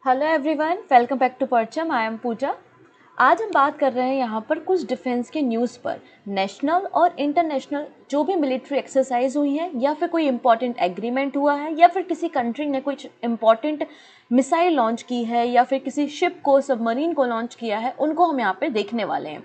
Hello everyone, welcome back to Parcham. I am Pooja. आज हम बात कर रहे हैं यहाँ पर कुछ डिफेंस के न्यूज़ पर। नेशनल और इंटरनेशनल जो भी मिलिट्री एक्सरसाइज हुई है या फिर कोई इंपॉर्टेंट एग्रीमेंट हुआ है या फिर किसी कंट्री ने कुछ इंपॉर्टेंट मिसाइल लॉन्च की है या फिर किसी शिप को, सबमरीन को लॉन्च किया है, उनको हम यहाँ पे देखने वाले हैं।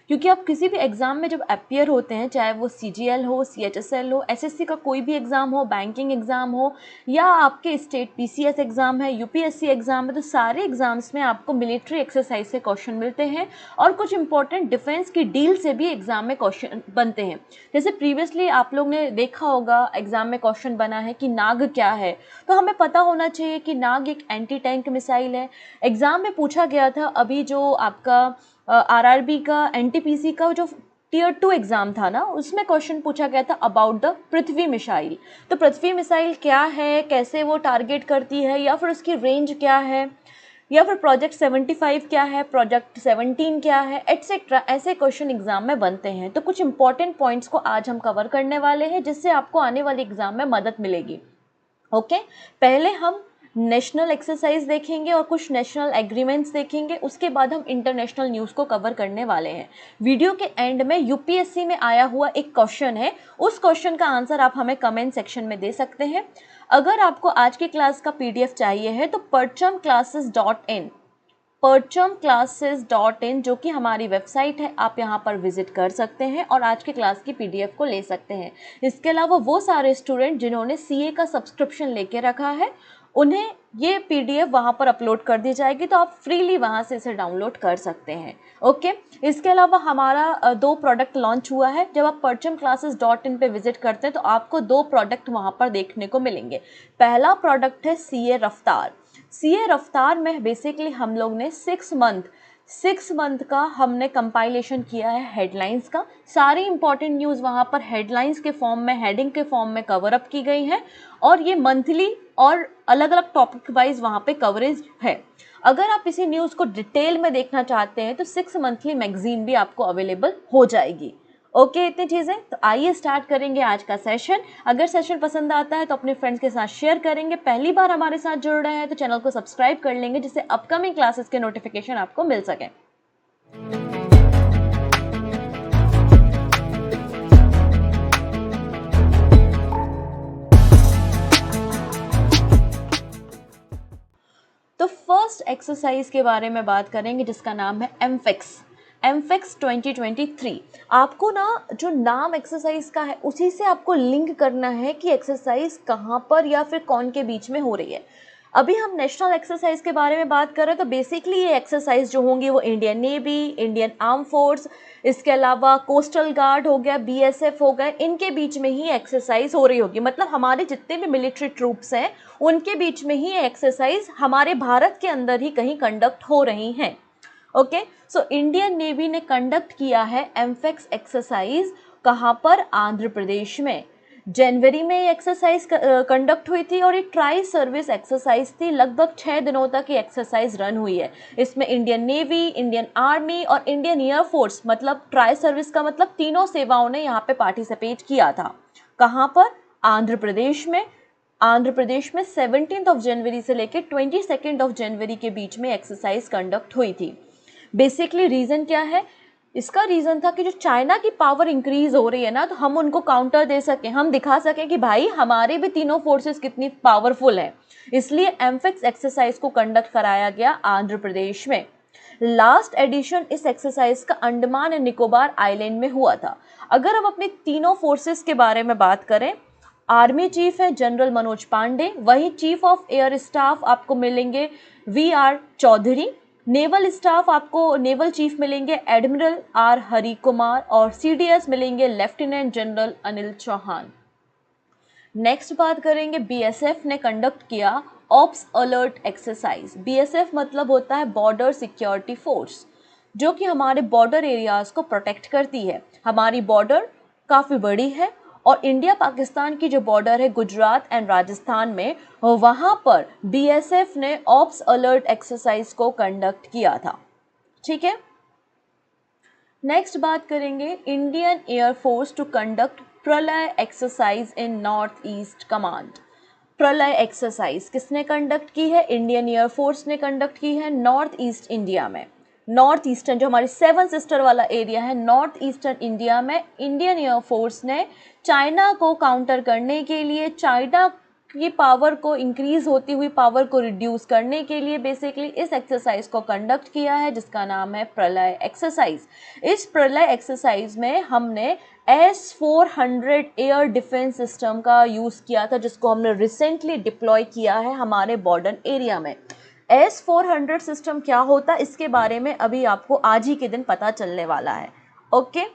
क्योंकि आप किसी भी एग्ज़ाम में जब अपियर होते हैं, चाहे वो CGL हो, CHSL हो, SSC का कोई भी एग्ज़ाम हो, बैंकिंग एग्ज़ाम हो या आपके स्टेट PCS एग्ज़ाम है, UPSC एग्ज़ाम है, तो सारे एग्ज़ाम्स में आपको मिलिट्री एक्सरसाइज से क्वेश्चन मिलते हैं और कुछ इंपॉर्टेंट डिफेंस की डील से भी एग्ज़ाम में क्वेश्चन बनते हैं। जैसे प्रीवियसली आप लोग ने देखा होगा एग्ज़ाम में क्वेश्चन बना है कि नाग क्या है, तो हमें पता होना चाहिए कि नाग एक एंटी टैंक मिसाइल है। एग्ज़ाम में पूछा गया था अभी जो आपका RRB का NTPC का जो Tier 2 एग्ज़ाम था ना, उसमें क्वेश्चन पूछा गया था अबाउट द पृथ्वी मिसाइल। तो पृथ्वी मिसाइल क्या है, कैसे वो टारगेट करती है, या फिर उसकी रेंज क्या है, या फिर प्रोजेक्ट 75 क्या है, प्रोजेक्ट 17 क्या है, एटसेट्रा। ऐसे क्वेश्चन एग्जाम में बनते हैं। तो कुछ इंपॉर्टेंट पॉइंट्स को आज हम कवर करने वाले हैं जिससे आपको आने वाले एग्जाम में मदद मिलेगी। ओके, पहले हम नेशनल एक्सरसाइज देखेंगे और कुछ नेशनल एग्रीमेंट्स देखेंगे, उसके बाद हम इंटरनेशनल न्यूज़ को कवर करने वाले हैं। वीडियो के एंड में UPSC में आया हुआ एक क्वेश्चन है, उस क्वेश्चन का आंसर आप हमें कमेंट सेक्शन में दे सकते हैं। अगर आपको आज की क्लास का PDF चाहिए है तो perchamclasses.in जो कि हमारी वेबसाइट है, आप यहाँ पर विजिट कर सकते हैं और आज के क्लास की PDF को ले सकते हैं। इसके अलावा वो सारे स्टूडेंट जिन्होंने CA का सब्सक्रिप्शन लेके रखा है, उन्हें ये PDF वहाँ पर अपलोड कर दी जाएगी, तो आप फ्रीली वहाँ से इसे डाउनलोड कर सकते हैं। ओके, इसके अलावा हमारा 2 प्रोडक्ट लॉन्च हुआ है। जब आप perchamclasses.in पे विजिट करते हैं तो आपको 2 प्रोडक्ट वहाँ पर देखने को मिलेंगे। पहला प्रोडक्ट है CA रफ्तार। CA रफ्तार में बेसिकली हम लोग ने 6 मंथ का हमने कंपाइलेशन किया है हेडलाइंस का। सारी इंपॉर्टेंट न्यूज़ वहाँ पर हेडलाइंस के फॉर्म में, हेडिंग के फॉर्म में कवर अप की गई है और ये मंथली और अलग अलग टॉपिक वाइज वहाँ पे कवरेज है। अगर आप इसी न्यूज़ को डिटेल में देखना चाहते हैं तो 6 मंथली मैगजीन भी आपको अवेलेबल हो जाएगी। ओके, इतनी चीज़ें। तो आइए स्टार्ट करेंगे आज का सेशन। अगर सेशन पसंद आता है तो अपने फ्रेंड्स के साथ शेयर करेंगे। पहली बार हमारे साथ जुड़ रहे हैं तो चैनल को सब्सक्राइब कर लेंगे जिससे अपकमिंग क्लासेस के नोटिफिकेशन आपको मिल सके। तो फर्स्ट एक्सरसाइज के बारे में बात करेंगे जिसका नाम है एमफेक्स 2023। आपको ना जो नाम एक्सरसाइज का है उसी से आपको लिंक करना है कि एक्सरसाइज कहाँ पर या फिर कौन के बीच में हो रही है। अभी हम नेशनल एक्सरसाइज के बारे में बात कर रहे हैं, तो बेसिकली ये एक्सरसाइज जो होंगी वो Indian navy, Indian arm force, इसके अलावा कोस्टल गार्ड हो गया, BSF हो गए, इनके बीच में ही एक्सरसाइज हो रही होगी। मतलब हमारे जितने भी मिलिट्री ट्रूप्स हैं उनके बीच में ही एक्सरसाइज हमारे भारत के अंदर ही कहीं कंडक्ट हो रही हैं। ओके, सो इंडियन नेवी ने कंडक्ट किया है एमफेक्स एक्सरसाइज। कहाँ पर? आंध्र प्रदेश में। जनवरी में ये एक्सरसाइज कंडक्ट हुई थी और ये ट्राई सर्विस एक्सरसाइज थी। लगभग 6 दिनों तक ये एक्सरसाइज रन हुई है। इसमें इंडियन नेवी, इंडियन आर्मी और इंडियन एयरफोर्स, मतलब ट्राई सर्विस का मतलब तीनों सेवाओं ने यहाँ पे पार्टिसिपेट किया था। कहाँ पर? आंध्र प्रदेश में। आंध्र प्रदेश में 17 जनवरी से लेकर 22 जनवरी के बीच में एक्सरसाइज कंडक्ट हुई थी। बेसिकली रीज़न क्या है? इसका रीज़न था कि जो चाइना की पावर इंक्रीज हो रही है ना, तो हम उनको काउंटर दे सकें, हम दिखा सकें कि भाई हमारे भी तीनों फोर्सेस कितनी पावरफुल है। इसलिए एमफेक्स एक्सरसाइज को कंडक्ट कराया गया आंध्र प्रदेश में। लास्ट एडिशन इस एक्सरसाइज का अंडमान एंड निकोबार आइलैंड में हुआ था। अगर हम अपने तीनों फोर्सेस के बारे में बात करें, आर्मी चीफ है जनरल मनोज पांडे, वही चीफ ऑफ एयर स्टाफ आपको मिलेंगे VR चौधरी, नेवल स्टाफ आपको नेवल चीफ मिलेंगे एडमिरल R हरि कुमार और CDS मिलेंगे lieutenant general Anil Chauhan. Next बात करेंगे, BSF ने कंडक्ट किया ऑप्स अलर्ट एक्सरसाइज। BSF मतलब होता है बॉर्डर सिक्योरिटी फोर्स, जो कि हमारे बॉर्डर एरियाज को प्रोटेक्ट करती है। हमारी बॉर्डर काफ़ी बड़ी है और इंडिया पाकिस्तान की जो बॉर्डर है गुजरात एंड राजस्थान में, वहाँ पर BSF ने ऑप्स अलर्ट एक्सरसाइज को कंडक्ट किया था। ठीक है, नेक्स्ट बात करेंगे, इंडियन एयरफोर्स टू कंडक्ट प्रलय exercise in north east command. प्रलय एक्सरसाइज किसने कंडक्ट की है? इंडियन एयरफोर्स ने कंडक्ट की है नॉर्थ ईस्ट इंडिया में। नॉर्थ ईस्टर्न जो हमारी सेवन सिस्टर वाला एरिया है, नॉर्थ ईस्टर्न इंडिया में इंडियन एयरफोर्स ने चाइना को काउंटर करने के लिए, चाइना की पावर को इंक्रीज होती हुई पावर को रिड्यूस करने के लिए बेसिकली इस एक्सरसाइज को कंडक्ट किया है, जिसका नाम है प्रलय एक्सरसाइज। इस प्रलय एक्सरसाइज में हमने S-400 एयर डिफेंस सिस्टम का यूज़ किया था, जिसको हमने रिसेंटली डिप्लॉय किया है हमारे बॉर्डर एरिया में। S-400 सिस्टम क्या होता है इसके बारे में अभी आपको आज ही के दिन पता चलने वाला है। ओके,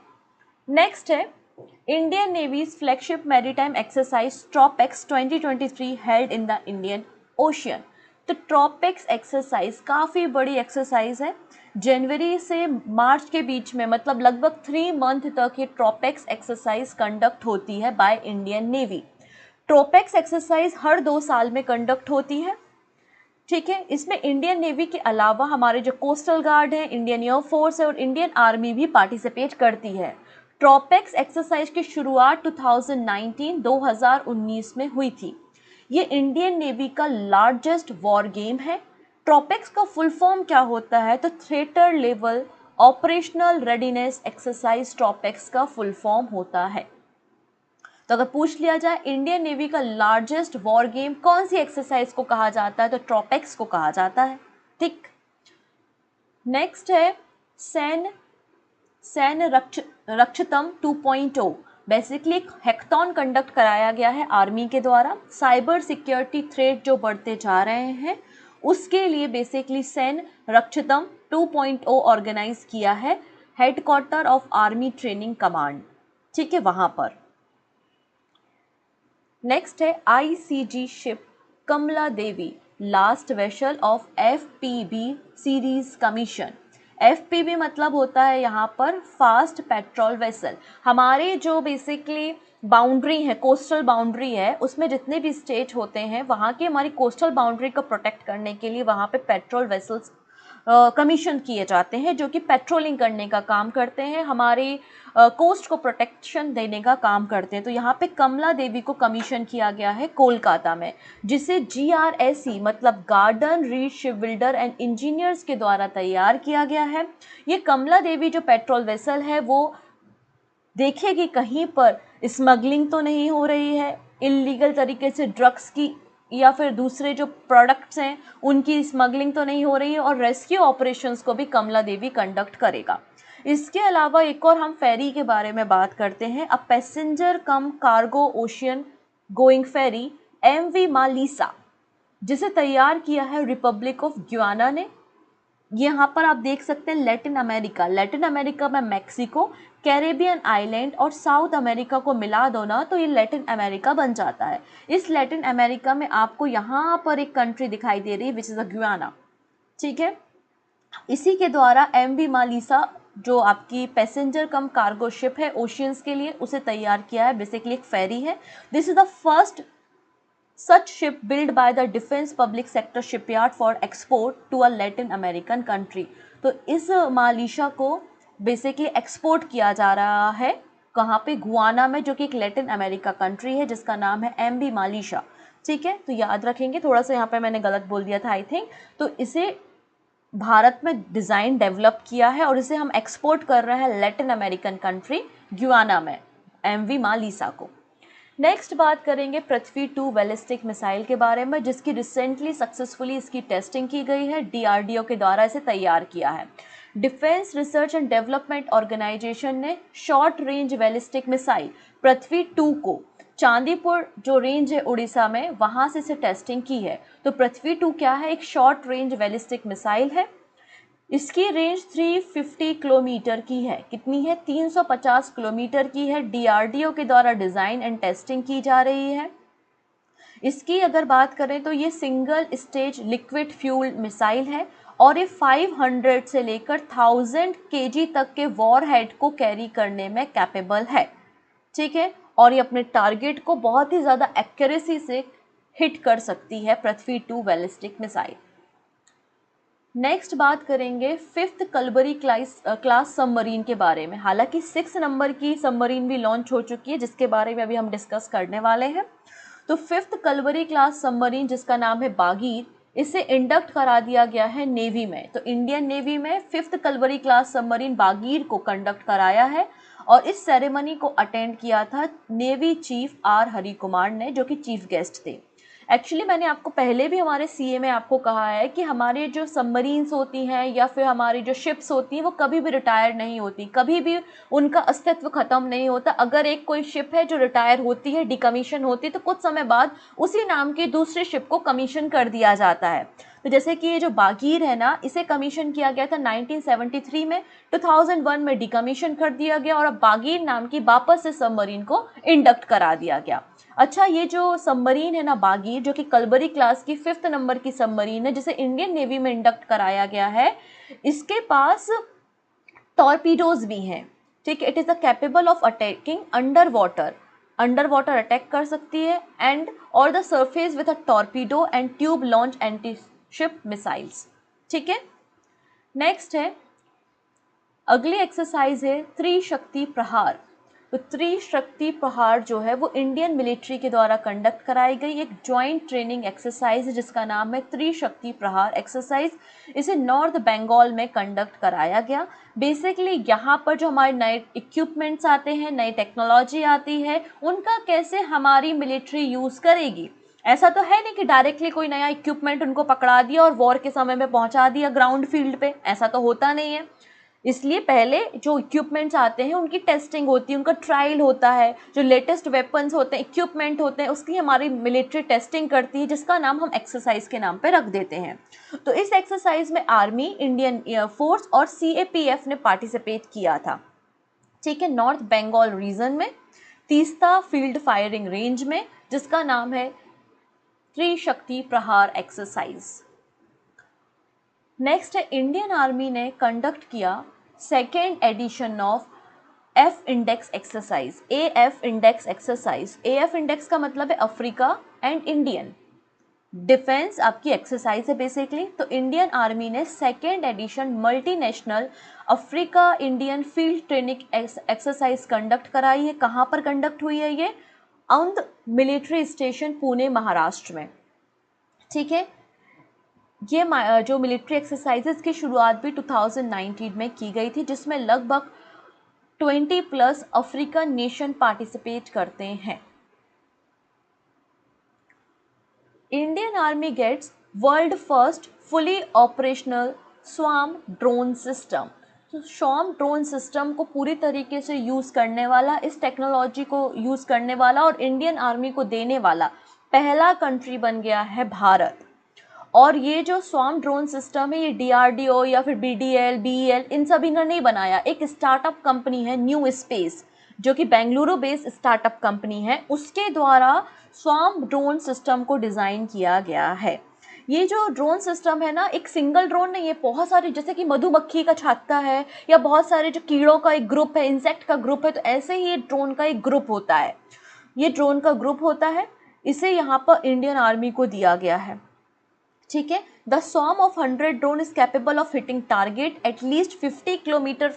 नेक्स्ट है Indian navy's flagship maritime exercise TROPEX 2023 held in the Indian Ocean. तो ट्रॉपेक्स एक्सरसाइज काफ़ी बड़ी एक्सरसाइज है। जनवरी से मार्च के बीच में, मतलब लगभग 3 मंथ तक ये ट्रॉपेक्स एक्सरसाइज कंडक्ट होती है by Indian Navy. TROPEX exercise हर 2 साल में कंडक्ट होती है, ठीक है। इसमें इंडियन नेवी के अलावा हमारे जो कोस्टल गार्ड है, इंडियन एयरफोर्स है और इंडियन आर्मी भी पार्टिसिपेट करती है। ट्रॉपेक्स एक्सरसाइज की शुरुआत 2019 में हुई थी। ये इंडियन नेवी का लार्जेस्ट वॉर गेम है। ट्रॉपेक्स का फुल फॉर्म क्या होता है? तो theatre level operational readiness exercise TROPEX का फुल फॉर्म होता है। तो अगर पूछ लिया जाए इंडियन नेवी का लार्जेस्ट वॉर गेम कौन सी एक्सरसाइज को कहा जाता है, तो ट्रॉपेक्स को कहा जाता है, ठीक। नेक्स्ट है सैन्य रक्षतम 2.0। बेसिकली एक हैकाथॉन कंडक्ट कराया गया है आर्मी के द्वारा। साइबर सिक्योरिटी थ्रेट जो बढ़ते जा रहे हैं उसके लिए बेसिकली सैन्य रक्षतम 2.0 ऑर्गेनाइज किया है headquarter of army training command, ठीक है, वहां पर। नेक्स्ट है ICG ship Kamla Devi last vessel of FPB series commission. FPB मतलब होता है यहाँ पर फास्ट पेट्रोल वेसल। हमारे जो बेसिकली बाउंड्री है, कोस्टल बाउंड्री है, उसमें जितने भी स्टेट होते हैं वहाँ की हमारी कोस्टल बाउंड्री को प्रोटेक्ट करने के लिए वहाँ पे पेट्रोल वेसल्स कमीशन किए जाते हैं, जो कि पेट्रोलिंग करने का काम करते हैं, हमारी कोस्ट को प्रोटेक्शन देने का काम करते हैं। तो यहाँ पे कमला देवी को कमीशन किया गया है कोलकाता में, जिसे GRSE मतलब garden reach ship builder and engineers के द्वारा तैयार किया गया है। ये कमला देवी जो पेट्रोल वेसल है वो देखेगी कहीं पर स्मगलिंग तो नहीं हो रही है, इलीगल तरीके से ड्रग्स की या फिर दूसरे जो प्रोडक्ट्स हैं उनकी स्मगलिंग तो नहीं हो रही है, और रेस्क्यू ऑपरेशंस को भी कमला देवी कंडक्ट करेगा। इसके अलावा एक और हम फेरी के बारे में बात करते हैं। A passenger cum cargo ocean going ferry MV मालिसा, जिसे तैयार किया है रिपब्लिक ऑफ ग्याना ने। यहाँ पर आप देख सकते हैं लैटिन अमेरिका में मैक्सिको, कैरेबियन आइलैंड और साउथ अमेरिका को मिला दो ना तो ये लैटिन अमेरिका बन जाता है। इस लैटिन अमेरिका में आपको यहाँ पर एक कंट्री दिखाई दे रही है विच इज़ अ ग्याना, ठीक है। इसी के द्वारा MV मालिसा जो आपकी पैसेंजर कम कार्गो शिप है ओशियंस के लिए, उसे तैयार किया है। बेसिकली एक फेरी है। This is the first such ship built by the defense public sector shipyard for export to a Latin American country। तो इस मालिशा को बेसिकली एक्सपोर्ट किया जा रहा है कहाँ पे? गुआना में, जो कि एक लैटिन अमेरिका कंट्री है जिसका नाम है MV मालिशा, ठीक है। तो याद रखेंगे, थोड़ा सा यहाँ पे मैंने गलत बोल दिया था आई थिंक। तो इसे भारत में डिज़ाइन डेवलप किया है और इसे हम एक्सपोर्ट कर रहे हैं लैटिन अमेरिकन कंट्री गुआना में, MV मालिशा को। नेक्स्ट बात करेंगे पृथ्वी 2 बैलिस्टिक मिसाइल के बारे में, जिसकी रिसेंटली सक्सेसफुली इसकी टेस्टिंग की गई है। DRDO के द्वारा इसे तैयार किया है। Defence research and development organisation ने short range ballistic missile Prithvi 2 को चांदीपुर जो रेंज है उड़ीसा में, वहाँ से इसे टेस्टिंग की है। तो पृथ्वी 2 क्या है? एक शॉर्ट रेंज बैलिस्टिक मिसाइल है। इसकी रेंज 350 किलोमीटर की है। कितनी है? 350 किलोमीटर की है। DRDO के द्वारा डिज़ाइन एंड टेस्टिंग की जा रही है। इसकी अगर बात करें तो ये single stage liquid fuel missile है और ये 500 से लेकर 1000 kg तक के वॉरहेड को कैरी करने में कैपेबल है, ठीक है। और ये अपने टारगेट को बहुत ही ज़्यादा एक्यूरेसी से हिट कर सकती है पृथ्वी 2 बैलिस्टिक मिसाइल। नेक्स्ट बात करेंगे 5th कलबरी क्लास सबमरीन के बारे में। हालांकि 6 नंबर की सबमरीन भी लॉन्च हो चुकी है, जिसके बारे में अभी हम डिस्कस करने वाले हैं। तो 5th कलवरी क्लास सबमरीन जिसका नाम है बागीर, इसे इंडक्ट करा दिया गया है नेवी में। तो इंडियन नेवी में 5th कलवरी क्लास सबमरीन बागीर को कंडक्ट कराया है और इस सेरेमनी को अटेंड किया था navy chief are Hari Kumar ने, जो कि चीफ गेस्ट थे। एक्चुअली मैंने आपको पहले भी हमारे सीए में आपको कहा है कि हमारे जो सबमरीन्स होती हैं या फिर हमारी जो शिप्स होती हैं वो कभी भी रिटायर नहीं होती, कभी भी उनका अस्तित्व ख़त्म नहीं होता। अगर एक कोई शिप है जो रिटायर होती है, डिकमीशन होती है, तो कुछ समय बाद उसी नाम की दूसरी शिप को कमीशन कर दिया जाता है। तो जैसे कि ये जो बागीर है ना, इसे कमीशन किया गया था 1973 में, 2001 में डिकमीशन कर दिया गया और अब बागीर नाम की वापस से सबमरीन को इंडक्ट करा दिया गया। अच्छा, ये जो सबमरीन है ना बागीर, जो कि कलवरी क्लास की 5th नंबर की सबमरीन है जिसे इंडियन नेवी में इंडक्ट कराया गया है, इसके पास टॉर्पीडोज भी हैं। ठीक है, it is a capable of attacking under water attack कर सकती है एंड और the surface with a torpedo and tube launch anti ship missiles. ठीक है, नेक्स्ट है, अगली एक्सरसाइज है त्रिशक्ति प्रहार। तो त्रिशक्ति प्रहार जो है वो इंडियन मिलिट्री के द्वारा कंडक्ट कराई गई एक जॉइंट ट्रेनिंग एक्सरसाइज है जिसका नाम है त्रिशक्ति प्रहार एक्सरसाइज। इसे नॉर्थ बंगाल में कंडक्ट कराया गया। बेसिकली यहाँ पर जो हमारे नए इक्विपमेंट्स आते हैं, नई टेक्नोलॉजी आती है, उनका कैसे हमारी मिलिट्री यूज़ करेगी। ऐसा तो है नहीं कि डायरेक्टली कोई नया इक्विपमेंट उनको पकड़ा दिया और वॉर के समय में पहुंचा दिया ग्राउंड फील्ड पे, ऐसा तो होता नहीं है। इसलिए पहले जो इक्विपमेंट्स आते हैं उनकी टेस्टिंग होती है, उनका ट्रायल होता है, जो लेटेस्ट वेपन्स होते हैं, इक्विपमेंट होते हैं, उसकी हमारी मिलिट्री टेस्टिंग करती है, जिसका नाम हम एक्सरसाइज के नाम पे रख देते हैं। तो इस एक्सरसाइज में आर्मी, इंडियन एयरफोर्स और CAPF ने पार्टिसिपेट किया था। ठीक है, नॉर्थ बंगाल रीजन में, तीस्ता फील्ड फायरिंग रेंज में, जिसका नाम है त्रिशक्ति प्रहार एक्सरसाइज। नेक्स्ट है, इंडियन आर्मी ने कंडक्ट किया 2nd edition of AF index exercise, AF index exercise. AF index का मतलब है अफ्रीका एंड इंडियन डिफेंस आपकी एक्सरसाइज है बेसिकली। तो इंडियन आर्मी ने 2nd edition multinational Africa Indian field training exercise conduct कराई है। कहाँ पर कंडक्ट हुई है ये? औंध मिलिट्री स्टेशन, पुणे, महाराष्ट्र में। ठीक है, ये जो मिलिट्री एक्सरसाइजेस की शुरुआत भी 2019 में की गई थी, जिसमें लगभग 20+ अफ्रीकन नेशन पार्टिसिपेट करते हैं। Indian army gets world first fully operational swarm drone system. तो स्वार्म ड्रोन सिस्टम को पूरी तरीके से यूज़ करने वाला, इस टेक्नोलॉजी को यूज़ करने वाला और इंडियन आर्मी को देने वाला पहला कंट्री बन गया है भारत। और ये जो स्वार्म ड्रोन सिस्टम है ये DRDO या फिर BDL, BEL इन सभी ने नहीं बनाया। एक स्टार्टअप कंपनी है न्यू स्पेस, जो कि बेंगलुरु बेस्ड स्टार्टअप कंपनी है, उसके द्वारा स्वार्म ड्रोन सिस्टम को डिज़ाइन किया गया है। ये जो ड्रोन सिस्टम है ना, एक सिंगल ड्रोन नहीं है, बहुत सारे, जैसे कि मधुमक्खी का छत्ता है या बहुत सारे जो कीड़ों का एक ग्रुप है, इंसेक्ट का ग्रुप है, तो ऐसे ही ये ड्रोन का एक ग्रुप होता है। ये ड्रोन का ग्रुप होता है, इसे यहाँ पर इंडियन आर्मी को दिया गया है। ठीक है, the swarm of 100 drone is capable of hitting target at least 50 kilometre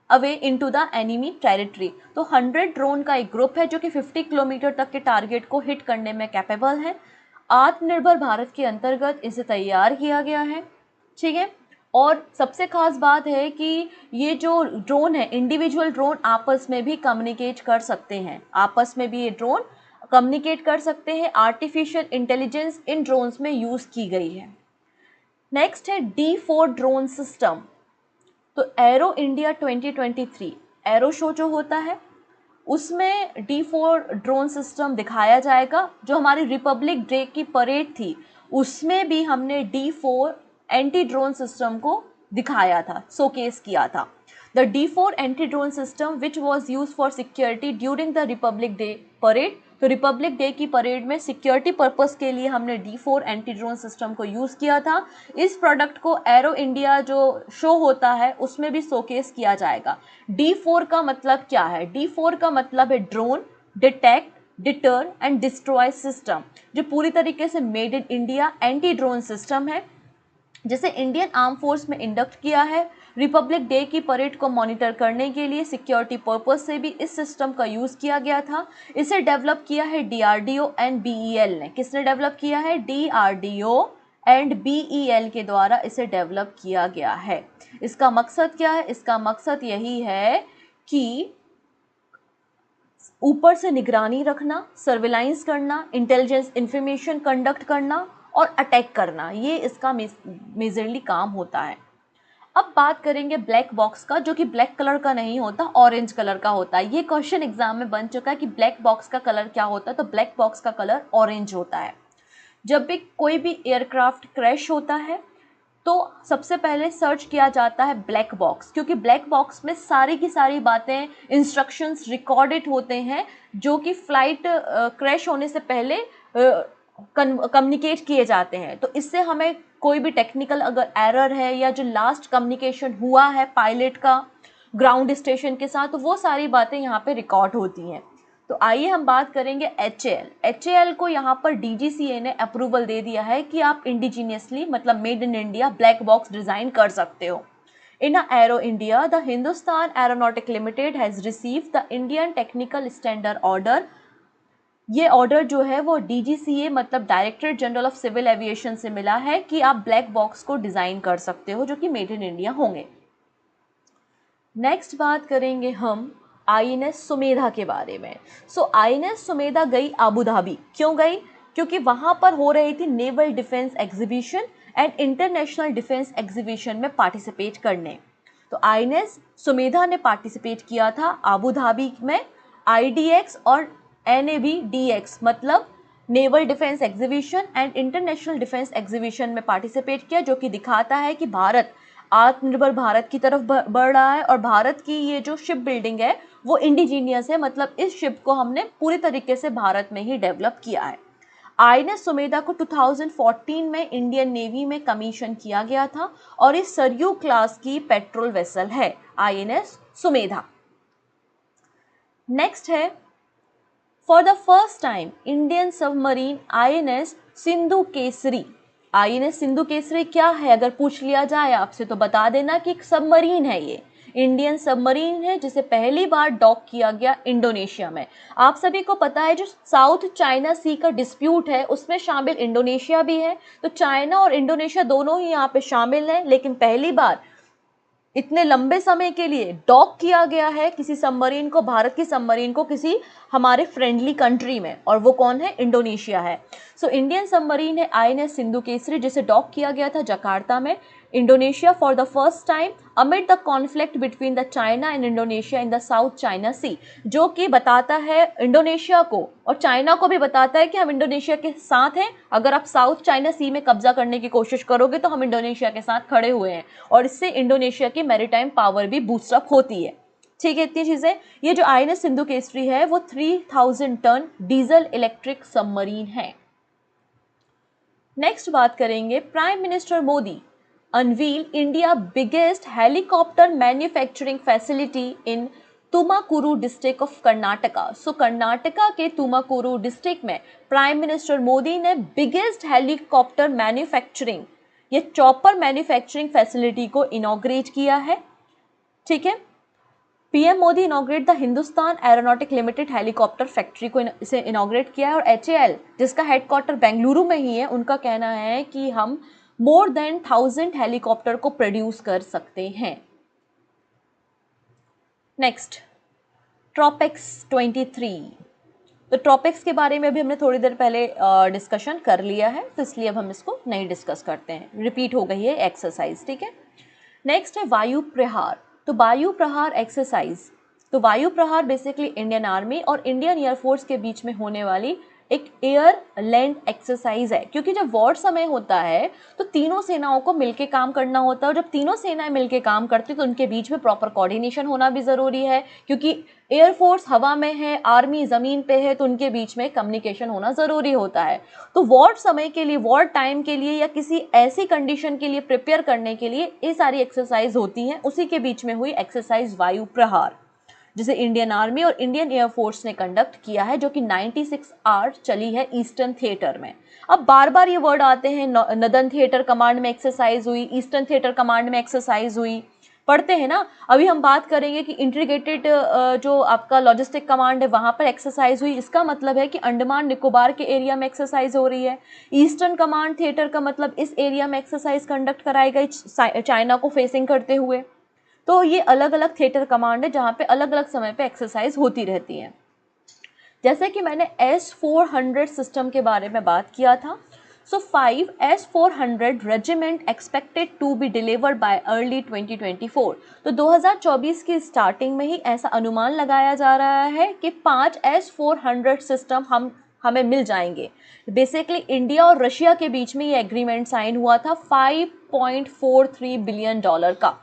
away into the enemy territory. तो 100 ड्रोन का एक ग्रुप है जो कि 50 किलोमीटर तक के टारगेट को हिट करने में कैपेबल है। आत्मनिर्भर भारत के अंतर्गत इसे तैयार किया गया है। ठीक है, और सबसे खास बात है कि ये जो ड्रोन है, इंडिविजुअल ड्रोन आपस में भी कम्युनिकेट कर सकते हैं, आपस में भी ये ड्रोन कम्युनिकेट कर सकते हैं। आर्टिफिशियल इंटेलिजेंस इन ड्रोन्स में यूज़ की गई है। नेक्स्ट है D4 ड्रोन सिस्टम। तो एरो इंडिया 2023 एरो शो जो होता है उसमें D4 ड्रोन सिस्टम दिखाया जाएगा। जो हमारी रिपब्लिक डे की परेड थी उसमें भी हमने D4 एंटी ड्रोन सिस्टम को दिखाया था, शोकेस किया था। The D4 anti drone system which was use for security during the Republic day parade. तो रिपब्लिक डे की परेड में सिक्योरिटी पर्पस के लिए हमने D4 एंटी ड्रोन सिस्टम को यूज़ किया था। इस प्रोडक्ट को एरो इंडिया जो शो होता है उसमें भी शोकेस किया जाएगा। D4 का मतलब क्या है? D4 का मतलब है drone, detect, deter and destroy system, जो पूरी तरीके से made in India anti drone system है। जैसे इंडियन आर्म फोर्स में इंडक्ट किया है। रिपब्लिक डे की परेड को मॉनिटर करने के लिए सिक्योरिटी पर्पस से भी इस सिस्टम का यूज़ किया गया था। इसे डेवलप किया है DRDO एंड BEL ने। किसने डेवलप किया है? DRDO एंड BEL के द्वारा इसे डेवलप किया गया है। इसका मकसद क्या है? इसका मकसद यही है कि ऊपर से निगरानी रखना, सर्विलांस करना, इंटेलिजेंस इंफॉर्मेशन कंडक्ट करना और अटैक करना, ये इसका मेजरली काम होता है। अब बात करेंगे ब्लैक बॉक्स का, जो कि ब्लैक कलर का नहीं होता, ऑरेंज कलर का होता है। ये क्वेश्चन एग्जाम में बन चुका है कि ब्लैक बॉक्स का कलर क्या होता है, तो ब्लैक बॉक्स का कलर ऑरेंज होता है। जब भी कोई भी एयरक्राफ्ट क्रैश होता है तो सबसे पहले सर्च किया जाता है ब्लैक बॉक्स, क्योंकि ब्लैक बॉक्स में सारी की सारी बातें, इंस्ट्रक्शंस रिकॉर्डेड होते हैं जो कि फ्लाइट क्रैश होने से पहले कम्युनिकेट किए जाते हैं। तो इससे हमें कोई भी टेक्निकल अगर एरर है या जो लास्ट कम्युनिकेशन हुआ है पायलट का ग्राउंड स्टेशन के साथ, तो वो सारी बातें यहाँ पे रिकॉर्ड होती हैं। तो आइए हम बात करेंगे HAL को यहाँ पर DGCA ने अप्रूवल दे दिया है कि आप इंडिजीनियसली, मतलब made in India, black box design कर सकते हो। In Aero India, the Hindustan Aeronautic Limited has received the Indian technical standard order. ये ऑर्डर जो है वो DGCA मतलब directorate general of civil aviation से मिला है कि आप ब्लैक बॉक्स को डिज़ाइन कर सकते हो जो कि मेड इन इंडिया होंगे। नेक्स्ट बात करेंगे हम INS सुमेधा के बारे में। INS सुमेधा गई अबू धाबी। क्यों गई? क्योंकि वहाँ पर हो रही थी naval defence exhibition and international defence exhibition में पार्टिसिपेट करने। तो INS सुमेधा ने पार्टिसिपेट किया था अबू धाबी में IDX और NAVDX मतलब naval defence exhibition and international defence exhibition में पार्टिसिपेट किया, जो कि दिखाता है कि भारत आत्मनिर्भर भारत की तरफ बढ़ रहा है और भारत की ये जो शिप बिल्डिंग है वो इंडिजीनियस है, मतलब इस शिप को हमने पूरी तरीके से भारत में ही डेवलप किया है। INS सुमेधा को 2014 में इंडियन नेवी में कमीशन किया गया था और इस सरयू क्लास की पेट्रोल वेसल है INS सुमेधा। नेक्स्ट है, for the first time Indian submarine INS Sindhu Kesari. INS Sindhu Kesari क्या है अगर पूछ लिया जाए आपसे तो बता देना कि एक सबमरीन है। ये इंडियन सबमरीन है जिसे पहली बार डॉक किया गया इंडोनेशिया में। आप सभी को पता है जो साउथ चाइना सी का डिस्प्यूट है उसमें शामिल इंडोनेशिया भी है। तो चाइना और इंडोनेशिया दोनों ही यहाँ पे शामिल हैं, लेकिन पहली बार इतने लंबे समय के लिए डॉक किया गया है किसी सबमरीन को, भारत की सबमरीन को किसी हमारे फ्रेंडली कंट्री में, और वो कौन है? इंडोनेशिया है। इंडियन सबमरीन है INS सिंधु केसरी जिसे डॉक किया गया था जकार्ता में, Indonesia for the first time amid the conflict between the China and Indonesia in the South China Sea, जो कि बताता है इंडोनेशिया को और चाइना को भी बताता है कि हम इंडोनेशिया के साथ हैं। अगर आप साउथ चाइना सी में कब्जा करने की कोशिश करोगे तो हम इंडोनेशिया के साथ खड़े हुए हैं, और इससे इंडोनेशिया की मैरीटाइम पावर भी बूस्टअप होती है। ठीक है, इतनी चीजें। ये जो INS सिंधु केसरी है वो 3000 टन डीजल इलेक्ट्रिक सबमरीन है। नेक्स्ट बात करेंगे, prime minister Modi unveil India biggest helicopter manufacturing facility in Tumakuru district of Karnataka. Karnataka के तुमाकुरू डिस्ट्रिक्ट में प्राइम मिनिस्टर मोदी ने बिगेस्ट हेलीकॉप्टर मैन्युफैक्चरिंग, ये चॉपर मैन्युफैक्चरिंग फैसिलिटी को इनॉग्रेट किया है। ठीक है, PM Modi inaugurate the Hindustan Aeronautic Limited helicopter factory को इसे इनॉग्रेट किया है। और HAL जिसका हेडक्वार्टर बेंगलुरु में ही है, उनका कहना है कि हम मोर देन 1000 हेलीकॉप्टर को प्रोड्यूस कर सकते हैं। Next, tropics 23। तो ट्रॉपिक्स के बारे में भी हमने थोड़ी देर पहले डिस्कशन कर लिया है, तो इसलिए अब हम इसको नहीं डिस्कस करते हैं, रिपीट हो गई है एक्सरसाइज। ठीक है, नेक्स्ट है वायु प्रहार। तो वायु प्रहार एक्सरसाइज, तो वायु प्रहार बेसिकली इंडियन आर्मी और इंडियन एयरफोर्स के बीच में होने वाली एक एयर लैंड एक्सरसाइज है। क्योंकि जब वॉर समय होता है तो तीनों सेनाओं को मिलके काम करना होता है, और जब तीनों सेनाएं मिलके काम करती तो उनके बीच में प्रॉपर कोऑर्डिनेशन होना भी ज़रूरी है। क्योंकि एयरफोर्स हवा में है, आर्मी ज़मीन पे है, तो उनके बीच में कम्युनिकेशन होना ज़रूरी होता है। तो वॉर समय के लिए, वॉर टाइम के लिए या किसी ऐसी कंडीशन के लिए प्रिपेयर करने के लिए ये सारी एक्सरसाइज होती हैं। उसी के बीच में हुई एक्सरसाइज वायु प्रहार, जिसे इंडियन आर्मी और इंडियन एयरफोर्स ने कंडक्ट किया है, जो कि 96 आवर चली है ईस्टर्न थिएटर में। अब बार बार ये वर्ड आते हैं, नदन थिएटर कमांड में एक्सरसाइज हुई, ईस्टर्न थिएटर कमांड में एक्सरसाइज हुई, पढ़ते हैं ना। अभी हम बात करेंगे कि इंटीग्रेटेड जो आपका लॉजिस्टिक कमांड है वहाँ पर एक्सरसाइज हुई, इसका मतलब है कि अंडमान निकोबार के एरिया में एक्सरसाइज हो रही है। ईस्टर्न कमांड थिएटर का मतलब इस एरिया में एक्सरसाइज कंडक्ट कराई गई चाइना को फेसिंग करते हुए। तो ये अलग अलग थिएटर कमांड है जहाँ पे अलग अलग समय पे एक्सरसाइज होती रहती है। जैसे कि मैंने S-400 सिस्टम के बारे में बात किया था, so 5 S-400 regiment expected to be delivered by early 2024। तो 2024 की स्टार्टिंग में ही ऐसा अनुमान लगाया जा रहा है कि 5 S-400 सिस्टम हमें मिल जाएंगे। बेसिकली इंडिया और रशिया के बीच में ये एग्रीमेंट साइन हुआ था $5.43 बिलियन का,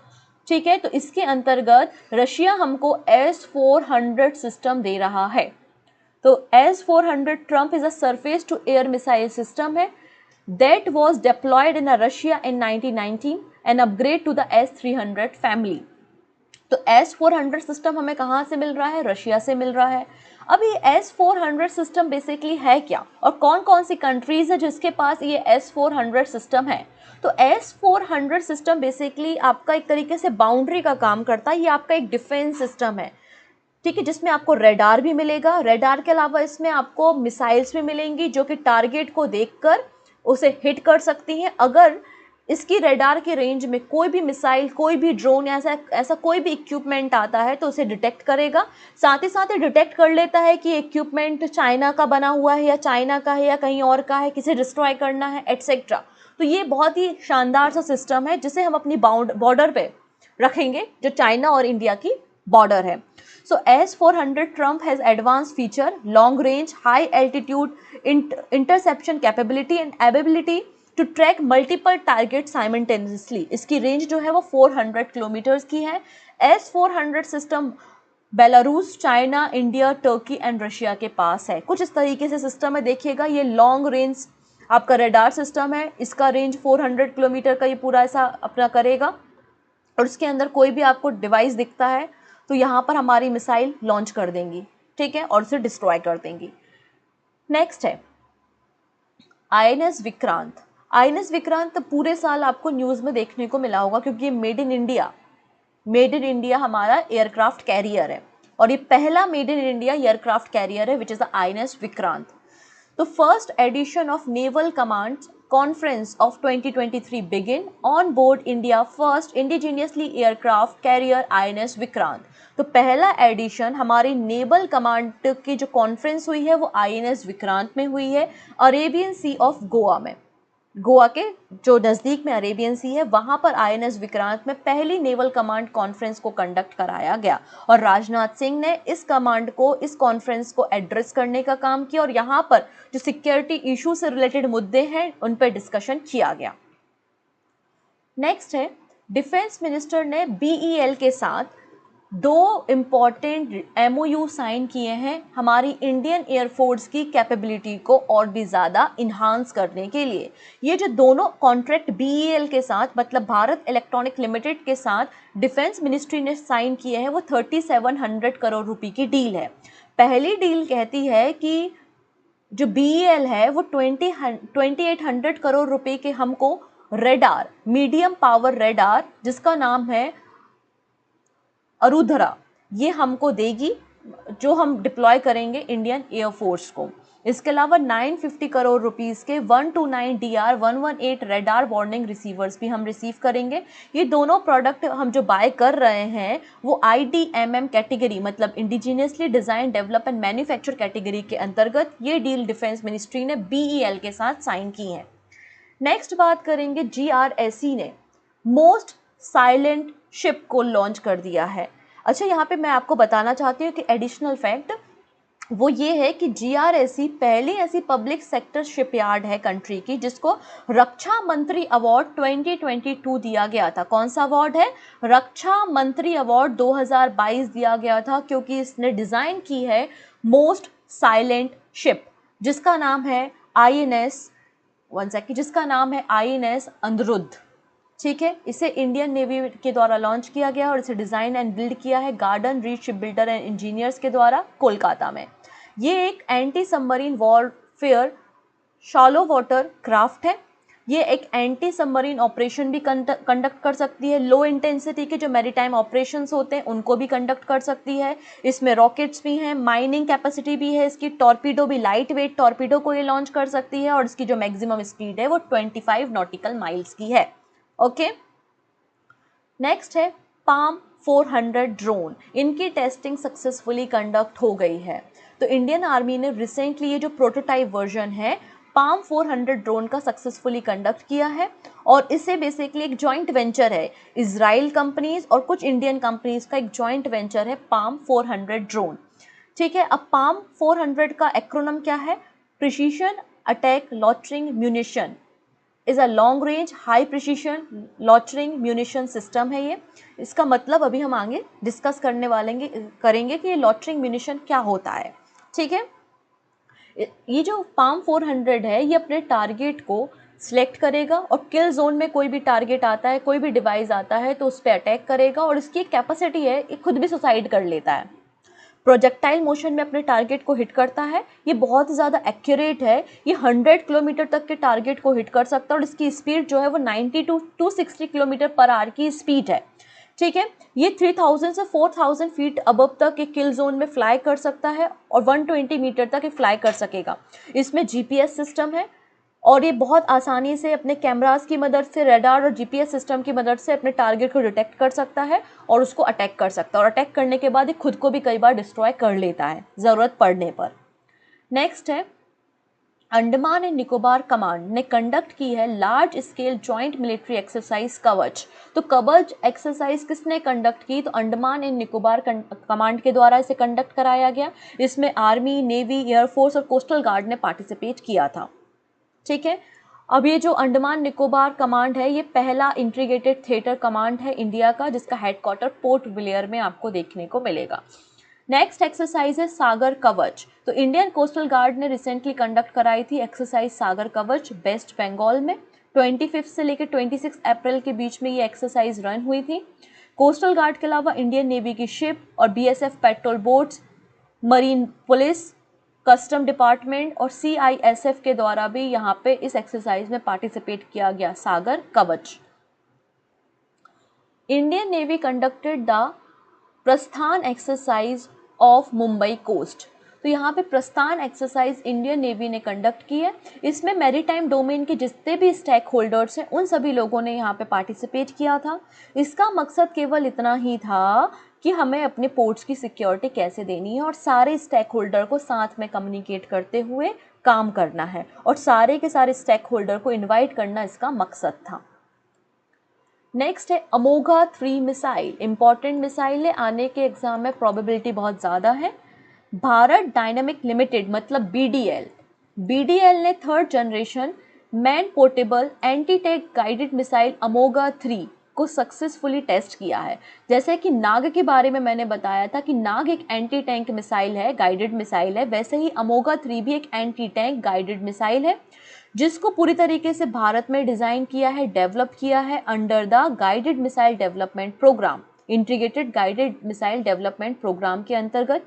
ठीक है। तो इसके अंतर्गत रशिया हमको S-400 सिस्टम दे रहा है। तो S-400 Triumf is a surface to air missile system है that was deployed in Russia in 1919 and upgrade to the S-300 family। तो S-400 सिस्टम हमें कहाँ से मिल रहा है? रशिया से मिल रहा है। अब ये S-400 सिस्टम बेसिकली है क्या और कौन कौन सी कंट्रीज है जिसके पास ये S-400 सिस्टम है? तो S-400 सिस्टम बेसिकली आपका एक तरीके से बाउंड्री का काम करता है। ये आपका एक डिफेंस सिस्टम है, ठीक है, जिसमें आपको रेडार भी मिलेगा। रेडार के अलावा इसमें आपको मिसाइल्स भी मिलेंगी जो कि टारगेट को देखकर उसे हिट कर सकती हैं। अगर इसकी रेडार के रेंज में कोई भी मिसाइल, कोई भी ड्रोन या ऐसा कोई भी इक्विपमेंट आता है तो उसे डिटेक्ट करेगा। साथ ही डिटेक्ट कर लेता है कि इक्विपमेंट चाइना का बना हुआ है या चाइना का है या कहीं और का है, किसे डिस्ट्रॉय करना है, एटसेट्रा। तो ये बहुत ही शानदार सा सिस्टम है जिसे हम अपनी बॉर्डर पे रखेंगे, जो चाइना और इंडिया की बॉर्डर है। So S-400 Trump has advanced feature, long range, high altitude interception capability and ability to track multiple targets simultaneously। इसकी रेंज जो है वो 400 किलोमीटर्स की है। S-400 system Belarus, China, India, Turkey and Russia के पास है। कुछ इस तरीके से सिस्टम है, देखिएगा ये लॉन्ग रेंज आपका रेडार सिस्टम है। इसका रेंज 400 किलोमीटर का ये पूरा ऐसा अपना करेगा और उसके अंदर कोई भी आपको डिवाइस दिखता है तो यहाँ पर हमारी मिसाइल लॉन्च कर देंगी, ठीक है, और उसे डिस्ट्रॉय कर देंगी। नेक्स्ट है INS विक्रांत। INS विक्रांत पूरे साल आपको न्यूज़ में देखने को मिला होगा क्योंकि ये मेड इन इंडिया हमारा एयरक्राफ्ट कैरियर है और ये पहला made in India aircraft carrier है which is the INS Vikrant. तो first edition of naval command Conference of 2023 begin on board India first indigenously aircraft carrier INS Vikrant. तो पहला एडिशन हमारी नेवल कमांड की जो कॉन्फ्रेंस हुई है वो INS विक्रांत में हुई है, अरेबियन सी ऑफ गोवा में। गोवा के जो नज़दीक में अरेबियन सी है वहाँ पर INS विक्रांत में पहली नेवल कमांड कॉन्फ्रेंस को कंडक्ट कराया गया और राजनाथ सिंह ने इस कॉन्फ्रेंस को एड्रेस करने का काम किया और यहाँ पर जो सिक्योरिटी इशू से रिलेटेड मुद्दे हैं उन पर डिस्कशन किया गया। नेक्स्ट है डिफेंस मिनिस्टर ने BEL के साथ 2 इम्पॉर्टेंट MOU साइन किए हैं हमारी इंडियन एयरफोर्स की कैपेबिलिटी को और भी ज़्यादा इन्हांस करने के लिए। ये जो दोनों कॉन्ट्रैक्ट BEL के साथ मतलब भारत इलेक्ट्रॉनिक लिमिटेड के साथ डिफेंस मिनिस्ट्री ने साइन किए हैं वो 3700 करोड़ रुपए की डील है। पहली डील कहती है कि जो BEL है वो 2800 करोड़ रुपए के हमको रेडार, मीडियम पावर रेडार जिसका नाम है अरुधरा, ये हमको देगी जो हम डिप्लॉय करेंगे इंडियन एयरफोर्स को। इसके अलावा 950 करोड़ रुपीस के 129 DR-118 रेडार वार्निंग रिसीवर्स भी हम रिसीव करेंगे। ये दोनों प्रोडक्ट हम जो बाय कर रहे हैं वो IDMM कैटेगरी मतलब indigenously design develop and manufacture category के अंतर्गत ये डील डिफेंस मिनिस्ट्री ने BEL के साथ साइन की है। नेक्स्ट बात करेंगे GRSE ने मोस्ट साइलेंट शिप को लॉन्च कर दिया है। अच्छा, यहाँ पे मैं आपको बताना चाहती हूँ कि एडिशनल फैक्ट वो ये है कि GRSE पहली ऐसी पब्लिक सेक्टर शिपयार्ड है कंट्री की जिसको रक्षा मंत्री अवार्ड 2022 दिया गया था। कौन सा अवार्ड है? रक्षा मंत्री अवार्ड 2022 दिया गया था क्योंकि इसने डिज़ाइन की है मोस्ट साइलेंट शिप जिसका नाम है INS अनिरुद्ध, ठीक है, इसे इंडियन नेवी के द्वारा लॉन्च किया गया और इसे डिज़ाइन एंड बिल्ड किया है garden read ship builder and engineers के द्वारा कोलकाता में। ये एक anti submarine warfare shallow water craft है। ये एक एंटी सबमरीन ऑपरेशन भी कंडक्ट कर सकती है। लो इंटेंसिटी के जो मैरीटाइम ऑपरेशंस होते हैं उनको भी कंडक्ट कर सकती है। इसमें रॉकेट्स भी हैं, माइनिंग कैपेसिटी भी है इसकी, टॉर्पीडो भी, लाइट वेट टॉर्पीडो को ये लॉन्च कर सकती है और इसकी जो मैक्सिमम स्पीड है वो 25 नॉटिकल माइल्स की है। ओके, नेक्स्ट है पाम 400 ड्रोन। इनकी टेस्टिंग सक्सेसफुली कंडक्ट हो गई है। तो इंडियन आर्मी ने रिसेंटली ये जो प्रोटोटाइप वर्जन है पाम 400 ड्रोन का सक्सेसफुली कंडक्ट किया है और इसे बेसिकली एक जॉइंट वेंचर है, इजराइल कंपनीज और कुछ इंडियन कंपनीज का एक जॉइंट वेंचर है पाम 400 ड्रोन। ठीक है, अब पाम 400 का एक्रोनम क्या है? Precision attack launching munition is a long range high precision launching munition system है ये। इसका मतलब अभी हम आगे डिस्कस करने वाले करेंगे कि ये लॉन्चिंग म्यूनिशन क्या होता है। ठीक है, ये जो पाम 400 है ये अपने टारगेट को सिलेक्ट करेगा और किल जोन में कोई भी टारगेट आता है, कोई भी डिवाइस आता है तो उस पर अटैक करेगा और इसकी एक कैपेसिटी है ये खुद भी सुसाइड कर लेता है। प्रोजेक्टाइल मोशन में अपने टारगेट को हिट करता है। ये बहुत ज़्यादा एक्यूरेट है, ये 100 किलोमीटर तक के टारगेट को हिट कर सकता है और इसकी स्पीड जो है वो 90 to 260 किलोमीटर पर आवर की स्पीड है। ठीक है, ये 3000 से 4000 फीट अबव तक एक किल जोन में फ्लाई कर सकता है और 120 मीटर तक ये फ्लाई कर सकेगा। इसमें जीपीएस सिस्टम है और ये बहुत आसानी से अपने कैमरास की मदद से, रडार और जीपीएस सिस्टम की मदद से अपने टारगेट को डिटेक्ट कर सकता है और उसको अटैक कर सकता है और अटैक करने के बाद ये खुद को भी कई बार डिस्ट्रॉय कर लेता है ज़रूरत पड़ने पर। नेक्स्ट है अंडमान एंड निकोबार कमांड ने कंडक्ट की है large scale joint military exercise कवच। तो कवच एक्सरसाइज किसने कंडक्ट की? तो अंडमान एंड निकोबार कमांड के द्वारा इसे कंडक्ट कराया गया। इसमें आर्मी, नेवी, एयरफोर्स और कोस्टल गार्ड ने पार्टिसिपेट किया था। ठीक है, अब ये जो अंडमान निकोबार कमांड है ये पहला इंटीग्रेटेड थिएटर कमांड है इंडिया का, जिसका हेडक्वार्टर पोर्ट ब्लेयर में आपको देखने को मिलेगा। नेक्स्ट एक्सरसाइज है सागर कवच। तो इंडियन कोस्टल गार्ड ने रिसेंटली कंडक्ट कराई थी एक्सरसाइज सागर कवच वेस्ट बंगाल में। 25 से लेकर 26 अप्रैल के बीच में ये एक्सरसाइज रन हुई थी। कोस्टल गार्ड के अलावा इंडियन नेवी की शिप और BSF patrol boats, marine police, custom department और सीआईएसएफ के द्वारा भी यहाँ पे इस एक्सरसाइज में पार्टिसिपेट किया गया सागर कवच। इंडियन नेवी कंडक्टेड द प्रस्थान एक्सरसाइज ऑफ मुंबई कोस्ट। तो यहाँ पे प्रस्थान एक्सरसाइज इंडियन नेवी ने कंडक्ट की है। इसमें मैरीटाइम डोमेन के जितने भी स्टेक होल्डर्स हैं उन सभी लोगों ने यहाँ पे पार्टिसिपेट किया था। इसका मकसद केवल इतना ही था कि हमें अपने पोर्ट्स की सिक्योरिटी कैसे देनी है और सारे स्टेक होल्डर को साथ में कम्युनिकेट करते हुए काम करना है और सारे के सारे स्टेक होल्डर को इन्वाइट करना इसका मकसद था। नेक्स्ट है अमोघा 3 मिसाइल। इंपॉर्टेंट मिसाइल है, आने के एग्जाम में प्रोबेबिलिटी बहुत ज़्यादा है। भारत डायनामिक लिमिटेड मतलब बीडीएल ने 3rd generation man portable anti tank guided missile Amogha 3 को सक्सेसफुली टेस्ट किया है। जैसे कि नाग के बारे में मैंने बताया था कि नाग एक एंटी टैंक मिसाइल है, गाइडेड मिसाइल है, वैसे ही अमोघा 3 भी एक एंटी टैंक गाइडेड मिसाइल है जिसको पूरी तरीके से भारत में डिज़ाइन किया है, डेवलप किया है under the guided missile development programme, integrated guided missile development programme के अंतर्गत।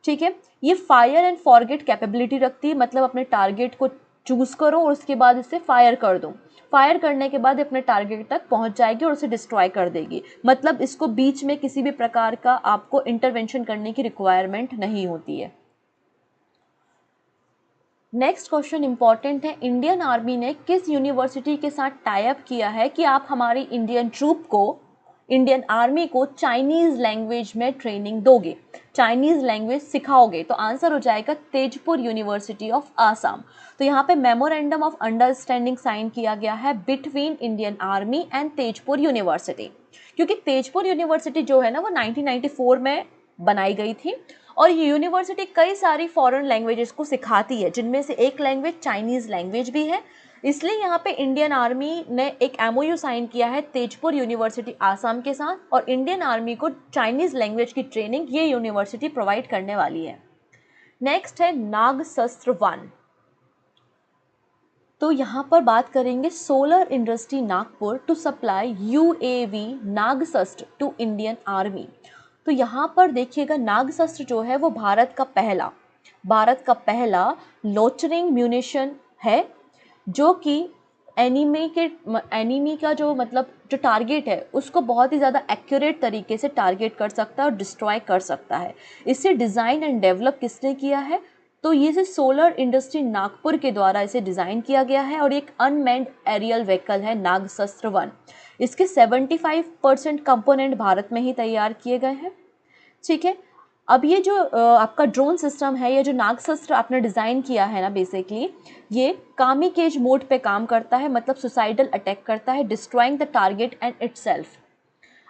ठीक है, ये फायर एंड फॉरगेट कैपेबिलिटी रखती है, मतलब अपने टारगेट को चूज करो और उसके बाद इसे फायर कर दो। फायर करने के बाद अपने टारगेट तक पहुंच जाएगी और उसे डिस्ट्रॉय कर देगी। मतलब इसको बीच में किसी भी प्रकार का आपको इंटरवेंशन करने की रिक्वायरमेंट नहीं होती है। नेक्स्ट क्वेश्चन इंपॉर्टेंट है, इंडियन आर्मी ने किस यूनिवर्सिटी के साथ टाई अप किया है कि आप हमारी इंडियन ट्रूप को, इंडियन आर्मी को चाइनीज लैंग्वेज में ट्रेनिंग दोगे, चाइनीज लैंग्वेज सिखाओगे? तो आंसर हो जाएगा तेजपुर यूनिवर्सिटी ऑफ आसाम। तो यहाँ पे मेमोरेंडम ऑफ अंडरस्टैंडिंग साइन किया गया है between Indian army and Tezpur university, क्योंकि तेजपुर यूनिवर्सिटी जो है ना वो 1994 में बनाई गई थी और ये यूनिवर्सिटी कई सारी फॉरेन लैंग्वेजेस को सिखाती है, जिनमें से एक लैंग्वेज चाइनीज़ लैंग्वेज भी है। इसलिए यहाँ पे इंडियन आर्मी ने एक एमओयू साइन किया है तेजपुर यूनिवर्सिटी आसाम के साथ और इंडियन आर्मी को चाइनीज़ लैंग्वेज की ट्रेनिंग ये यूनिवर्सिटी प्रोवाइड करने वाली है। नेक्स्ट है नागशस्त्र 1। तो यहाँ पर बात करेंगे solar industry Nagpur to supply UAV Nagshastra to Indian Army. तो यहाँ पर देखिएगा नागशस्त्र जो है वो भारत का पहला लोचरिंग म्यूनिशन है, जो कि एनिमी का जो मतलब जो टारगेट है उसको बहुत ही ज़्यादा एक्यूरेट तरीके से टारगेट कर सकता है और डिस्ट्रॉय कर सकता है। इसे डिज़ाइन एंड डेवलप किसने किया है? तो ये से सोलर इंडस्ट्री नागपुर के द्वारा इसे डिज़ाइन किया गया है और एक अनमैन्ड एरियल व्हीकल है नागशस्त्र 1। इसके 75% कंपोनेंट भारत में ही तैयार किए गए हैं। ठीक है, अब ये जो आपका ड्रोन सिस्टम है, ये जो नागशस्त्र आपने डिज़ाइन किया है ना, बेसिकली ये कामिकेज मोड पे काम करता है, मतलब सुसाइडल अटैक करता है, destroying the target and itself.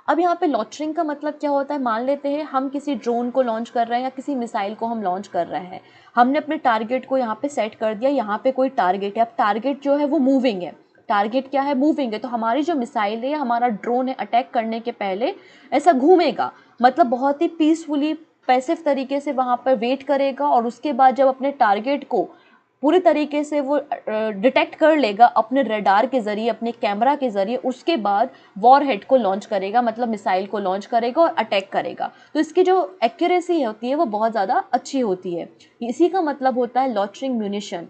अब यहाँ पे लॉन्चिंग का मतलब क्या होता है? मान लेते हैं हम किसी ड्रोन को लॉन्च कर रहे हैं या किसी मिसाइल को हम लॉन्च कर रहे हैं, हमने अपने टारगेट को यहाँ पे सेट कर दिया, यहाँ पे कोई टारगेट है, अब टारगेट जो है वो मूविंग है। टारगेट क्या है? मूविंग है। तो हमारी जो मिसाइल है या हमारा ड्रोन है, अटैक करने के पहले ऐसा घूमेगा, मतलब बहुत ही पीसफुली पैसिव तरीके से वहाँ पर वेट करेगा, और उसके बाद जब अपने टारगेट को पूरी तरीके से वो डिटेक्ट कर लेगा अपने रडार के ज़रिए, अपने कैमरा के ज़रिए, उसके बाद वॉरहेड को लॉन्च करेगा, मतलब मिसाइल को लॉन्च करेगा और अटैक करेगा। तो इसकी जो एक्यूरेसी होती है वो बहुत ज़्यादा अच्छी होती है। इसी का मतलब होता है लॉन्चिंग म्यूनिशन।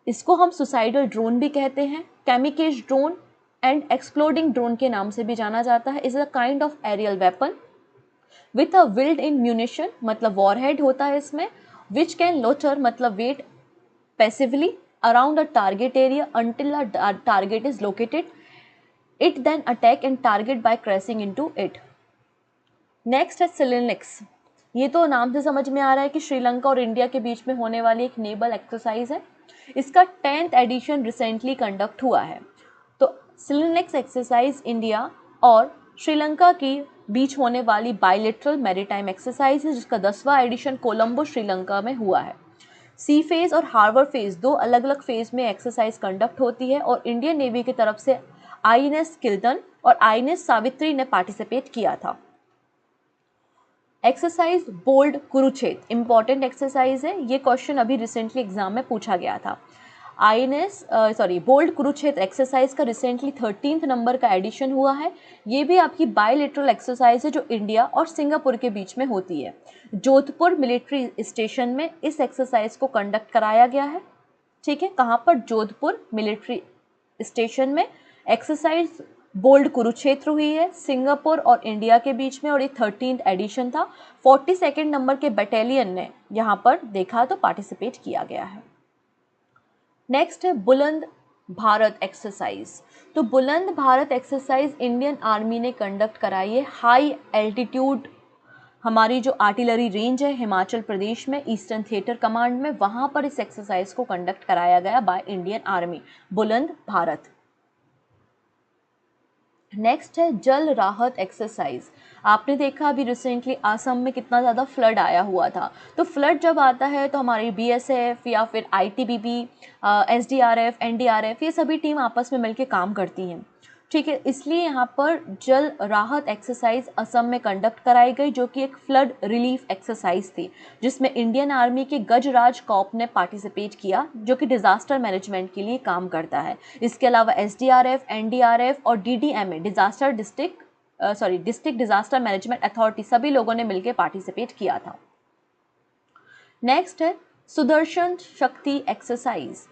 इसको हम सुसाइडल ड्रोन भी कहते हैं, kamikaze drone and exploding drone के नाम से भी जाना जाता है। Is a kind of aerial weapon with a built in munition, मतलब वॉरहेड होता है इसमें, विच कैन लोचर मतलब wait passively around a target area until a target is located. It then attack and target by crashing into it. Next है सिलिनिक्स। ये तो नाम से समझ में आ रहा है कि श्रीलंका और इंडिया के बीच में होने वाली एक नेवल एक्सरसाइज है। इसका 10th एडिशन रिसेंटली कंडक्ट हुआ है। तो सिलिनिक्स एक्सरसाइज इंडिया और श्रीलंका की बीच होने वाली बायलैटरल मैरीटाइम एक्सरसाइज है, जिसका 10वां एडिशन कोलंबो श्रीलंका में हुआ है। सी फेज और हार्बर फेज, दो अलग अलग फेज में एक्सरसाइज कंडक्ट होती है, और इंडियन नेवी की तरफ से आईएनएस किल्टन और आईएनएस सावित्री ने पार्टिसिपेट किया था। Exercise bold Kurukshetra important exercise है, ये क्वेश्चन अभी रिसेंटली एग्जाम में पूछा गया था। बोल्ड कुरुक्षेत्र एक्सरसाइज का रिसेंटली 13th नंबर का एडिशन हुआ है। ये भी आपकी बायलैटरल एक्सरसाइज है जो इंडिया और सिंगापुर के बीच में होती है। जोधपुर मिलिट्री स्टेशन में इस एक्सरसाइज को कंडक्ट कराया गया है। ठीक है, कहाँ पर? जोधपुर मिलिट्री स्टेशन में एक्सरसाइज बोल्ड कुरुक्षेत्र हुई है सिंगापुर और इंडिया के बीच में, और ये 13th एडिशन था। 42nd नंबर के बटालियन ने यहाँ पर देखा तो पार्टिसिपेट किया गया है। नेक्स्ट है बुलंद भारत एक्सरसाइज। तो बुलंद भारत एक्सरसाइज इंडियन आर्मी ने कंडक्ट कराई है हाई एल्टीट्यूड, हमारी जो आर्टिलरी रेंज है हिमाचल प्रदेश में, ईस्टर्न थिएटर कमांड में, वहाँ पर इस एक्सरसाइज को कंडक्ट कराया गया बाय इंडियन आर्मी, बुलंद भारत। नेक्स्ट है जल राहत एक्सरसाइज। आपने देखा अभी रिसेंटली असम में कितना ज़्यादा फ्लड आया हुआ था। तो फ्लड जब आता है तो हमारी बीएसएफ या फिर आईटीबीपी, एसडीआरएफ, एनडीआरएफ, ये सभी टीम आपस में मिलकर काम करती हैं। ठीक है, इसलिए यहाँ पर जल राहत एक्सरसाइज असम में कंडक्ट कराई गई, जो कि एक फ्लड रिलीफ एक्सरसाइज थी, जिसमें इंडियन आर्मी के गजराज कॉर्प ने पार्टिसिपेट किया, जो कि डिजास्टर मैनेजमेंट के लिए काम करता है। इसके अलावा एसडीआरएफ, एनडीआरएफ और DDMA district disaster management authority, सभी लोगों ने मिलकर पार्टिसिपेट किया था। नेक्स्ट है सुदर्शन शक्ति एक्सरसाइज।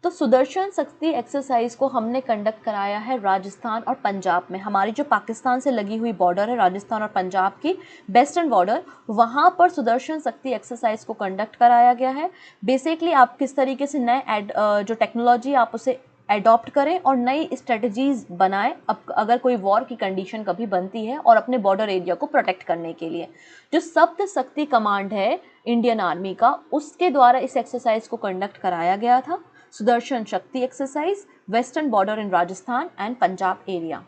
तो सुदर्शन शक्ति एक्सरसाइज को हमने कंडक्ट कराया है राजस्थान और पंजाब में। हमारी जो पाकिस्तान से लगी हुई बॉर्डर है राजस्थान और पंजाब की वेस्टर्न बॉर्डर, वहाँ पर सुदर्शन शक्ति एक्सरसाइज को कंडक्ट कराया गया है। बेसिकली आप किस तरीके से नए जो टेक्नोलॉजी आप उसे एडॉप्ट करें और नई स्ट्रेटजीज बनाएं अगर कोई वॉर की कंडीशन कभी बनती है, और अपने बॉर्डर एरिया को प्रोटेक्ट करने के लिए। जो सप्त शक्ति कमांड है इंडियन आर्मी का, उसके द्वारा इस एक्सरसाइज को कंडक्ट कराया गया था। सुदर्शन शक्ति exercise, western border in Rajasthan and Punjab area.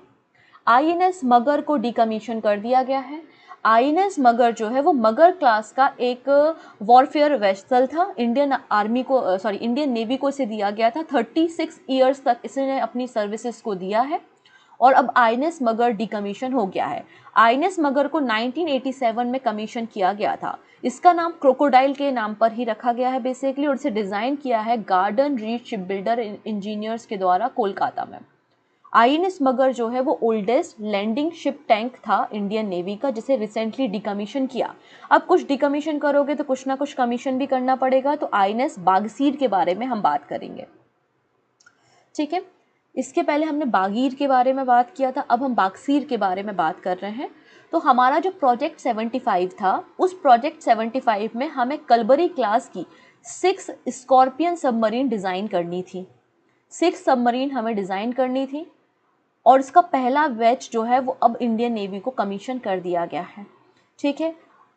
INS मगर को डिकमीशन कर दिया गया है। आईएनएस मगर जो है वो मगर क्लास का एक वॉरफेयर वेसल था। इंडियन नेवी को इसे दिया गया था। 36 ईयर्स तक इसने अपनी सर्विसेज को दिया है, और अब INS मगर डिकमीशन हो गया है। INS मगर को 1987 में कमीशन किया गया था। इसका नाम क्रोकोडाइल के नाम पर ही रखा गया है बेसिकली, और इसे डिज़ाइन किया है garden read ship builder engineers के द्वारा कोलकाता में। INS मगर जो है वो ओल्डेस्ट लैंडिंग शिप टैंक था इंडियन नेवी का, जिसे रिसेंटली डिकमीशन किया। अब कुछ डिकमीशन करोगे तो कुछ ना कुछ कमीशन भी करना पड़ेगा, तो INS बागसीर के बारे में हम बात करेंगे, ठीक है। इसके पहले हमने बागीर के बारे में बात किया था, अब हम बागसीर के बारे में बात कर रहे हैं। तो हमारा जो प्रोजेक्ट 75 था, उस प्रोजेक्ट 75 में हमें कलबरी क्लास की 6 स्कॉर्पियन सबमरीन डिज़ाइन करनी थी। 6 सबमरीन हमें डिज़ाइन करनी थी, और इसका पहला बैच जो है वो अब इंडियन नेवी को कमीशन कर दिया गया है, ठीक है।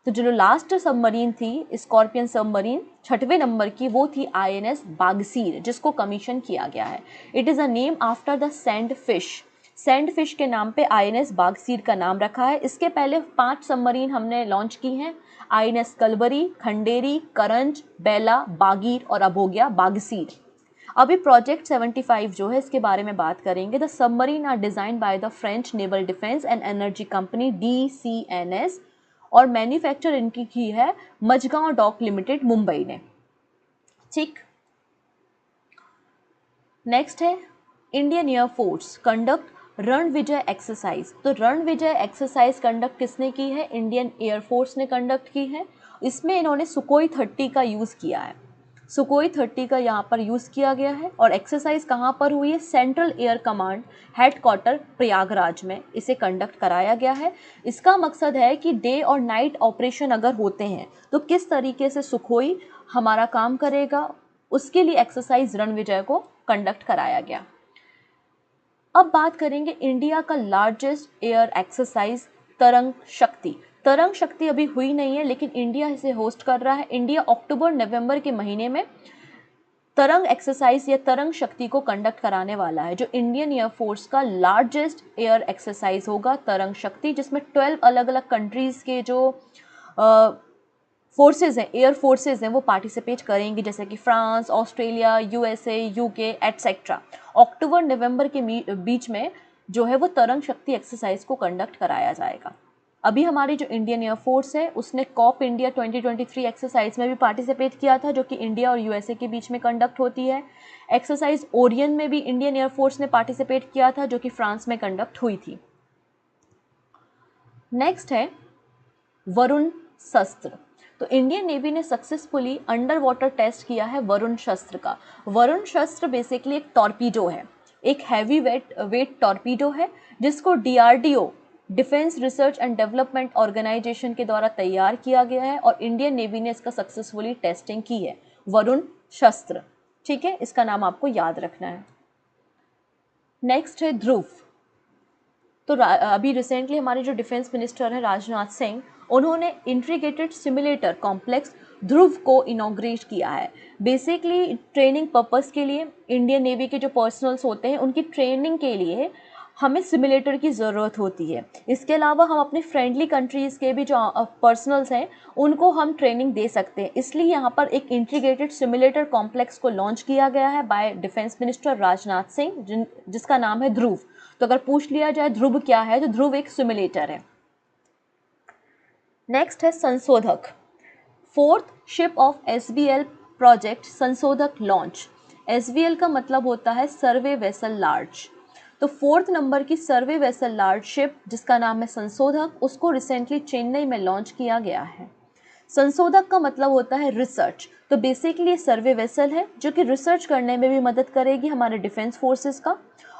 तो जो लास्ट सबमरीन थी स्कॉर्पियन सबमरीन 6वें नंबर की, वो थी INS बागसीर, जिसको कमीशन किया गया है। It is a name after the sand fish के नाम पे INS बागसीर का नाम रखा है। इसके पहले 5 सबमरीन हमने लॉन्च की हैं, INS कलबरी, खंडेरी, करंज, बेला, बागीर, और अब हो गया बागसीर। अभी प्रोजेक्ट 75 जो है इसके बारे में बात करेंगे। The submarine are design by the French naval defence and energy company DCNS, और मैन्युफैक्चर इनकी की है मझगांव डॉक लिमिटेड मुंबई ने, ठीक। नेक्स्ट है Indian air force conduct Ranvijay exercise. तो रणविजय एक्सरसाइज कंडक्ट किसने की है? इंडियन एयरफोर्स ने कंडक्ट की है। इसमें इन्होंने सुकोई 30 का यूज़ किया है, सुकोई 30 का यहाँ पर यूज़ किया गया है। और एक्सरसाइज कहाँ पर हुई है? Central air command headquarter Prayagraj में इसे कंडक्ट कराया गया है। इसका मकसद है कि डे और नाइट ऑपरेशन अगर होते हैं तो किस तरीके से सुकोई हमारा काम करेगा, उसके लिए एक्सरसाइज रणविजय को कंडक्ट कराया गया। अब बात करेंगे इंडिया का लार्जेस्ट एयर एक्सरसाइज तरंग शक्ति। तरंग शक्ति अभी हुई नहीं है, लेकिन इंडिया इसे होस्ट कर रहा है। इंडिया अक्टूबर नवंबर के महीने में तरंग एक्सरसाइज या तरंग शक्ति को कंडक्ट कराने वाला है, जो इंडियन एयरफोर्स का लार्जेस्ट एयर एक्सरसाइज होगा तरंग शक्ति, जिसमें 12 अलग अलग कंट्रीज़ के जो फोर्सेज हैं, एयर फोर्सेज हैं, वो पार्टिसिपेट करेंगी, जैसे कि France, Australia, USA, UK etcetera. अक्टूबर नवंबर के बीच में जो है वो तरंग शक्ति एक्सरसाइज को कंडक्ट कराया जाएगा। अभी हमारी जो इंडियन एयरफोर्स है उसने कॉप इंडिया 2023 एक्सरसाइज में भी पार्टिसिपेट किया था, जो कि इंडिया और USA के बीच में कंडक्ट होती है। एक्सरसाइज ओरियन में भी इंडियन एयरफोर्स ने पार्टिसिपेट किया था, जो कि फ्रांस में कंडक्ट हुई थी। नेक्स्ट है वरुण शस्त्र। तो इंडियन नेवी ने सक्सेसफुली अंडर वाटर टेस्ट किया है वरुण शस्त्र का। वरुण शस्त्र बेसिकली एक टॉर्पीडो है, एक हैवी वेट टॉर्पीडो है, जिसको DRDO defence research and development organisation के द्वारा तैयार किया गया है, और इंडियन नेवी ने इसका सक्सेसफुली टेस्टिंग की है। वरुण शस्त्र, ठीक है, इसका नाम आपको याद रखना है। नेक्स्ट है ध्रुव। तो अभी रिसेंटली हमारे जो डिफेंस मिनिस्टर हैं राजनाथ सिंह, उन्होंने इंटीग्रेटेड सिमुलेटर कॉम्प्लेक्स ध्रुव को इनॉग्रेट किया है। बेसिकली ट्रेनिंग पर्पस के लिए इंडियन नेवी के जो पर्सनल्स होते हैं उनकी ट्रेनिंग के लिए हमें सिमुलेटर की ज़रूरत होती है। इसके अलावा हम अपने फ्रेंडली कंट्रीज़ के भी जो पर्सनल्स हैं उनको हम ट्रेनिंग दे सकते हैं। इसलिए यहाँ पर एक इंटीग्रेटेड सिमुलेटर कॉम्प्लेक्स को लॉन्च किया गया है bye defence minister Rajnath Singh, जिसका नाम है ध्रुव। तो अगर पूछ लिया जाए ध्रुव क्या है, तो ध्रुव एक सिमुलेटर है। नेक्स्ट है संशोधक। 4th ship of SBL project संशोधक लॉन्च। SBL का मतलब होता है सर्वे वेसल लार्ज। तो 4th नंबर की सर्वे वेसल लार्ज शिप जिसका नाम है संशोधक, उसको रिसेंटली चेन्नई में लॉन्च किया गया है। संशोधक का मतलब होता है रिसर्च। तो बेसिकली ये सर्वे वेसल है जो कि रिसर्च करने में भी मदद करेगी हमारे डिफेंस फोर्सेस का,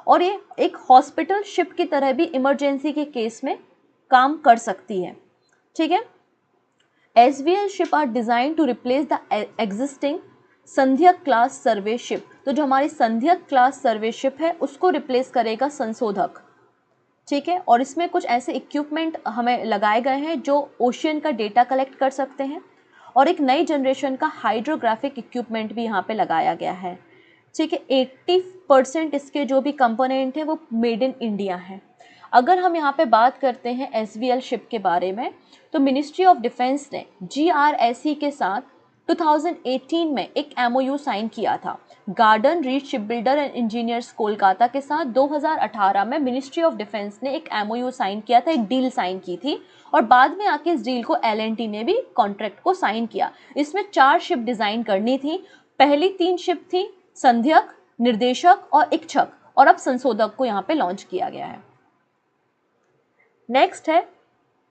और ये एक हॉस्पिटल शिप की तरह भी इमरजेंसी के केस में काम कर सकती है, ठीक है। SBL ship are design to replace the existing Sandhayak class survey ship. तो जो हमारी संध्यक क्लास सर्वे शिप है उसको रिप्लेस करेगा संशोधक, ठीक है। और इसमें कुछ ऐसे इक्विपमेंट हमें लगाए गए हैं जो ओशियन का डेटा कलेक्ट कर सकते हैं, और एक नई जनरेशन का हाइड्रोग्राफिक इक्विपमेंट भी यहाँ पे लगाया गया है, ठीक है। 80% इसके जो भी कंपोनेंट हैं वो मेड इन इंडिया हैं। अगर हम यहाँ पे बात करते हैं SBL शिप के बारे में, तो मिनिस्ट्री ऑफ डिफेंस ने GRSE के साथ 2018 में एक MOU साइन किया था garden reach ship builder and engineers Kolkata के साथ। 2018 में मिनिस्ट्री ऑफ डिफेंस ने एक MOU साइन किया था, एक डील साइन की थी, और बाद में आके इस डील को L&T ने भी कॉन्ट्रैक्ट को साइन किया। इसमें 4 शिप डिजाइन करनी थी। पहली 3 शिप थी संध्यक, निर्देशक और इच्छक, और अब संशोधक को यहाँ पे लॉन्च किया गया है। नेक्स्ट है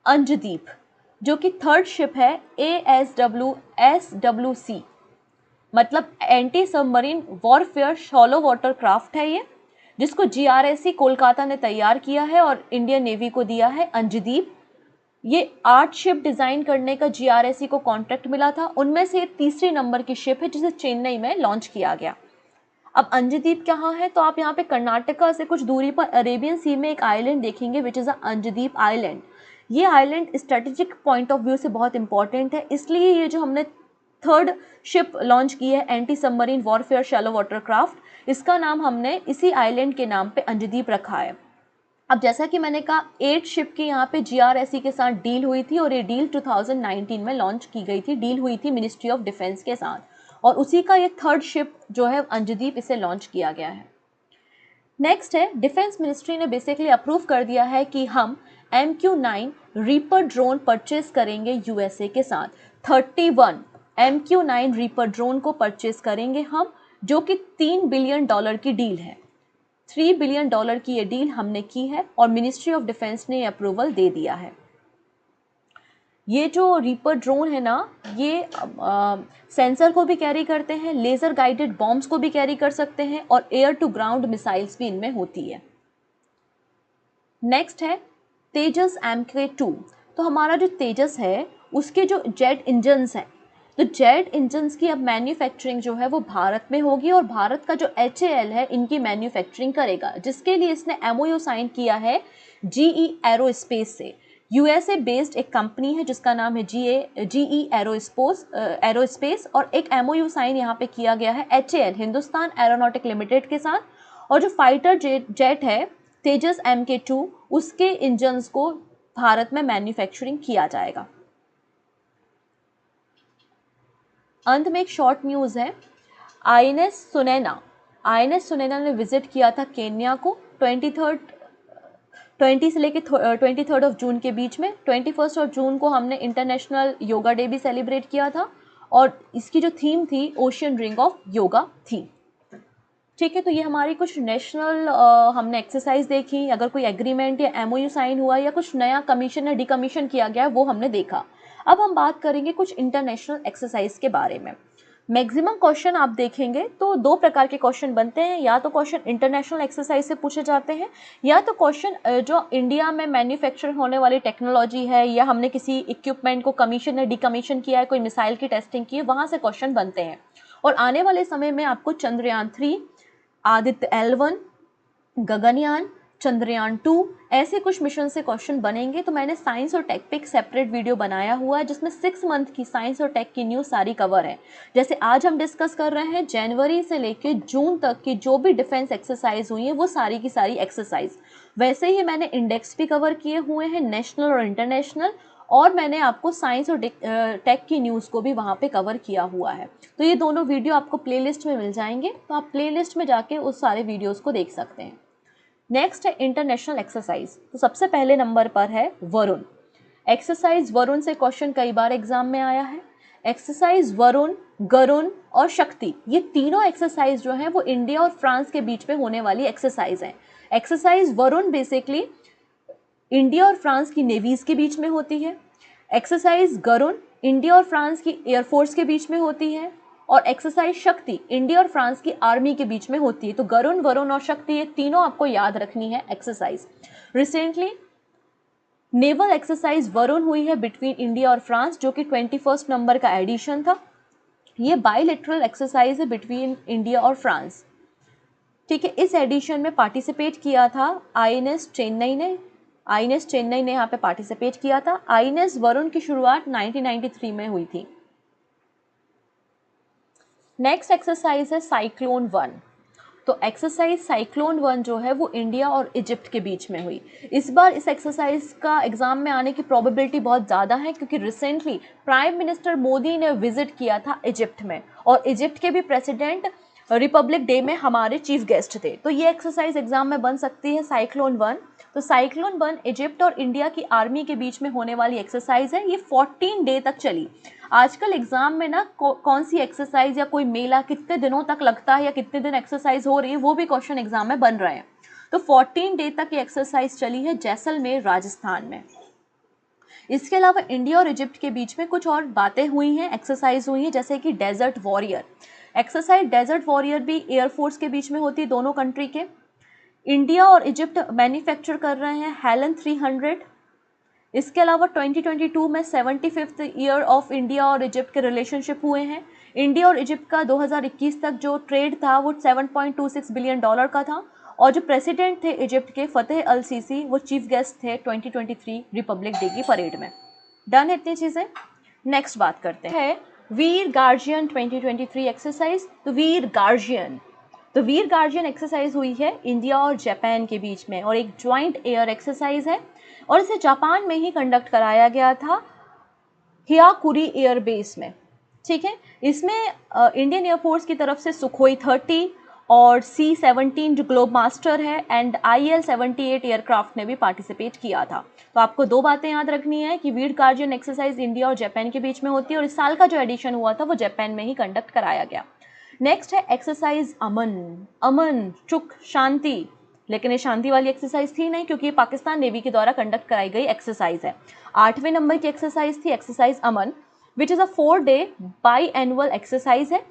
अंजदीप, जो कि 3rd शिप है ASWC, मतलब anti submarine warfare shallow water craft है ये, जिसको GRSC कोलकाता ने तैयार किया है और इंडियन नेवी को दिया है अंजदीप। ये 8 शिप डिजाइन करने का GRSC को कॉन्ट्रैक्ट मिला था, उनमें से 3री नंबर की शिप है जिसे चेन्नई में लॉन्च किया गया। अब अंजदीप कहाँ है, तो आप यहाँ पे कर्नाटका से कुछ दूरी पर अरेबियन सी में एक आइलैंड देखेंगे विच इज़ अंजदीप आइलैंड। ये island strategic point of view से बहुत इंपॉर्टेंट है, इसलिए ये जो हमने 3rd शिप लॉन्च की है anti submarine warfare shallow water craft, इसका नाम हमने इसी आइलैंड के नाम पे अंजदीप रखा है। अब जैसा कि मैंने कहा 8 शिप की यहाँ पे GRSC के साथ डील हुई थी और ये डील 2019 में लॉन्च की गई थी, डील हुई थी मिनिस्ट्री ऑफ डिफेंस के साथ, और उसी का ये 3rd शिप जो है अंजदीप, इसे लॉन्च किया गया है। नेक्स्ट है डिफेंस मिनिस्ट्री ने बेसिकली अप्रूव कर दिया है कि हम MQ-9 रीपर ड्रोन परचेज करेंगे USA के साथ। 31 MQ-9 रीपर ड्रोन को परचेज करेंगे हम, जो कि $3 बिलियन की डील है। $3 बिलियन की ये डील हमने की है और मिनिस्ट्री ऑफ डिफेंस ने अप्रूवल दे दिया है। ये जो रीपर ड्रोन है ना, ये सेंसर को भी कैरी करते हैं, लेज़र गाइडेड बॉम्ब्स को भी कैरी कर सकते हैं, और एयर टू ग्राउंड मिसाइल्स भी इनमें होती है। नेक्स्ट है तेजस MK2। तो हमारा जो तेजस है उसके जो जेट इंजन्स हैं, तो जेट इंजन्स की अब मैन्युफैक्चरिंग जो है वो भारत में होगी, और भारत का जो HAL है इनकी मैन्युफैक्चरिंग करेगा, जिसके लिए इसने MOU साइन किया है GE एरोस्पेस से। USA बेस्ड एक कंपनी है जिसका नाम है GE एरोस्पेस, और एक MOU साइन यहाँ पे किया गया है HAL हिंदुस्तान एरोनॉटिक लिमिटेड के साथ। और जो फाइटर जेट है तेजस MK2, उसके इंजन्स को भारत में मैन्युफैक्चरिंग किया जाएगा। अंत में एक शॉर्ट न्यूज़ है, INS सुनैना ने विजिट किया था केन्या को 20 से लेके 23 ऑफ जून के बीच में। 21 ऑफ जून को हमने इंटरनेशनल योगा डे भी सेलिब्रेट किया था, और इसकी जो थीम थी ओशियन रिंग ऑफ योगा थी। ठीक है, तो ये हमारी कुछ नेशनल हमने एक्सरसाइज देखी, अगर कोई एग्रीमेंट या MOU साइन हुआ या कुछ नया कमीशन या डिकमीशन किया गया वो हमने देखा। अब हम बात करेंगे कुछ इंटरनेशनल एक्सरसाइज के बारे में। मैक्सिमम क्वेश्चन आप देखेंगे तो 2 प्रकार के क्वेश्चन बनते हैं, या तो क्वेश्चन इंटरनेशनल एक्सरसाइज से पूछे जाते हैं, या तो क्वेश्चन जो इंडिया में मैन्युफैक्चर होने वाली टेक्नोलॉजी है, या हमने किसी इक्विपमेंट को कमीशन या डिकमीशन किया है, कोई मिसाइल की टेस्टिंग की है, वहाँ से क्वेश्चन बनते हैं। और आने वाले समय में आपको चंद्रयान 3, आदित्य L1, गगनयान, चंद्रयान 2, ऐसे कुछ मिशन से क्वेश्चन बनेंगे। तो मैंने साइंस और टेक पे एक सेपरेट वीडियो बनाया हुआ है जिसमें 6 मंथ की साइंस और टेक की न्यूज़ सारी कवर है। जैसे आज हम डिस्कस कर रहे हैं जनवरी से लेकर जून तक की जो भी डिफेंस एक्सरसाइज हुई है वो सारी की सारी एक्सरसाइज, वैसे ही मैंने इंडेक्स भी कवर किए हुए हैं नेशनल और इंटरनेशनल, और मैंने आपको साइंस और टेक की न्यूज़ को भी वहाँ पे कवर किया हुआ है। तो ये दोनों वीडियो आपको प्लेलिस्ट में मिल जाएंगे, तो आप प्लेलिस्ट में जाके उस सारे वीडियोस को देख सकते हैं। नेक्स्ट है इंटरनेशनल एक्सरसाइज। तो सबसे पहले नंबर पर है वरुण। एक्सरसाइज वरुण से क्वेश्चन कई बार एग्जाम में आया है। एक्सरसाइज वरुण, गरुण और शक्ति, ये तीनों एक्सरसाइज जो हैं वो इंडिया और फ्रांस के बीच में होने वाली एक्सरसाइज हैं। एक्सरसाइज वरुण बेसिकली इंडिया और फ्रांस की नेवीज के बीच में होती है। एक्सरसाइज गरुण इंडिया और फ्रांस की एयरफोर्स के बीच में होती है, और एक्सरसाइज शक्ति इंडिया और फ्रांस की आर्मी के बीच में होती है। तो गरुण, वरुण और शक्ति, ये तीनों आपको याद रखनी है exercise. Recently naval exercise Varun हुई है बिटवीन इंडिया और फ्रांस, जो कि 21 नंबर का एडिशन था। ये बायलैटरल एक्सरसाइज है बिटवीन इंडिया और फ्रांस। ठीक है, इस एडिशन में पार्टिसिपेट किया था INS चेन्नई ने यहाँ पे पार्टिसिपेट किया था। INS वरुण की शुरुआत 1993 में हुई थी। नेक्स्ट एक्सरसाइज है साइक्लोन 1। तो एक्सरसाइज साइक्लोन 1 जो है वो इंडिया और इजिप्ट के बीच में हुई। इस बार इस एक्सरसाइज का एग्जाम में आने की प्रोबेबिलिटी बहुत ज़्यादा है क्योंकि रिसेंटली प्राइम मिनिस्टर मोदी ने विजिट किया था इजिप्ट में, और इजिप्ट के भी प्रेसिडेंट रिपब्लिक डे में हमारे चीफ गेस्ट थे। तो ये एक्सरसाइज एग्जाम में बन सकती है साइक्लोन 1। तो साइक्लोन 1 इजिप्ट और इंडिया की आर्मी के बीच में होने वाली एक्सरसाइज है। ये 14 डे तक चली। आजकल एग्जाम में ना कौन सी एक्सरसाइज या कोई मेला कितने दिनों तक लगता है या कितने दिन एक्सरसाइज हो रही है वो भी क्वेश्चन एग्जाम में बन रहे हैं। तो 14 डे तक ये एक्सरसाइज चली है जैसलमेर राजस्थान में। इसके अलावा इंडिया और इजिप्ट के बीच में कुछ और बातें हुई हैं, एक्सरसाइज हुई हैं, जैसे कि desert warrior exercise. Desert warrior भी एयरफोर्स के बीच में होती है दोनों कंट्री के। इंडिया और इजिप्ट मैन्युफैक्चर कर रहे हैं हेलन 300। इसके अलावा 2022 में 75th ईयर ऑफ इंडिया और इजिप्ट के रिलेशनशिप हुए हैं। इंडिया और इजिप्ट का 2021 तक जो ट्रेड था वो $7.26 बिलियन का था, और जो प्रेसिडेंट थे इजिप्ट के फतेह अल सीसी वो चीफ गेस्ट थे 2023 रिपब्लिक डे की परेड में। डन इतनी चीज़ें। नेक्स्ट बात करते हैं वीर गार्जियन 2023 एक्सरसाइज। तो वीर गार्जियन एक्सरसाइज हुई है इंडिया और जापान के बीच में, और एक ज्वाइंट एयर एक्सरसाइज है, और इसे जापान में ही कंडक्ट कराया गया था हियाकुरी एयर बेस में। ठीक है, इसमें इंडियन एयरफोर्स की तरफ से सुखोई 30 और C-17 जो ग्लोब मास्टर है एंड IL-78 एयरक्राफ्ट ने भी पार्टिसिपेट किया था। तो आपको दो बातें याद रखनी है कि वीर गार्जियन एक्सरसाइज इंडिया और जापान के बीच में होती है, और इस साल का जो एडिशन हुआ था वो जापान में ही कंडक्ट कराया गया। नेक्स्ट है एक्सरसाइज अमन चुक शांति, लेकिन ये शांति वाली एक्सरसाइज थी नहीं क्योंकि ये पाकिस्तान नेवी के द्वारा कंडक्ट कराई गई एक्सरसाइज है। 8वें नंबर की एक्सरसाइज थी exercise Aman, which is a 4-day by annual exercise है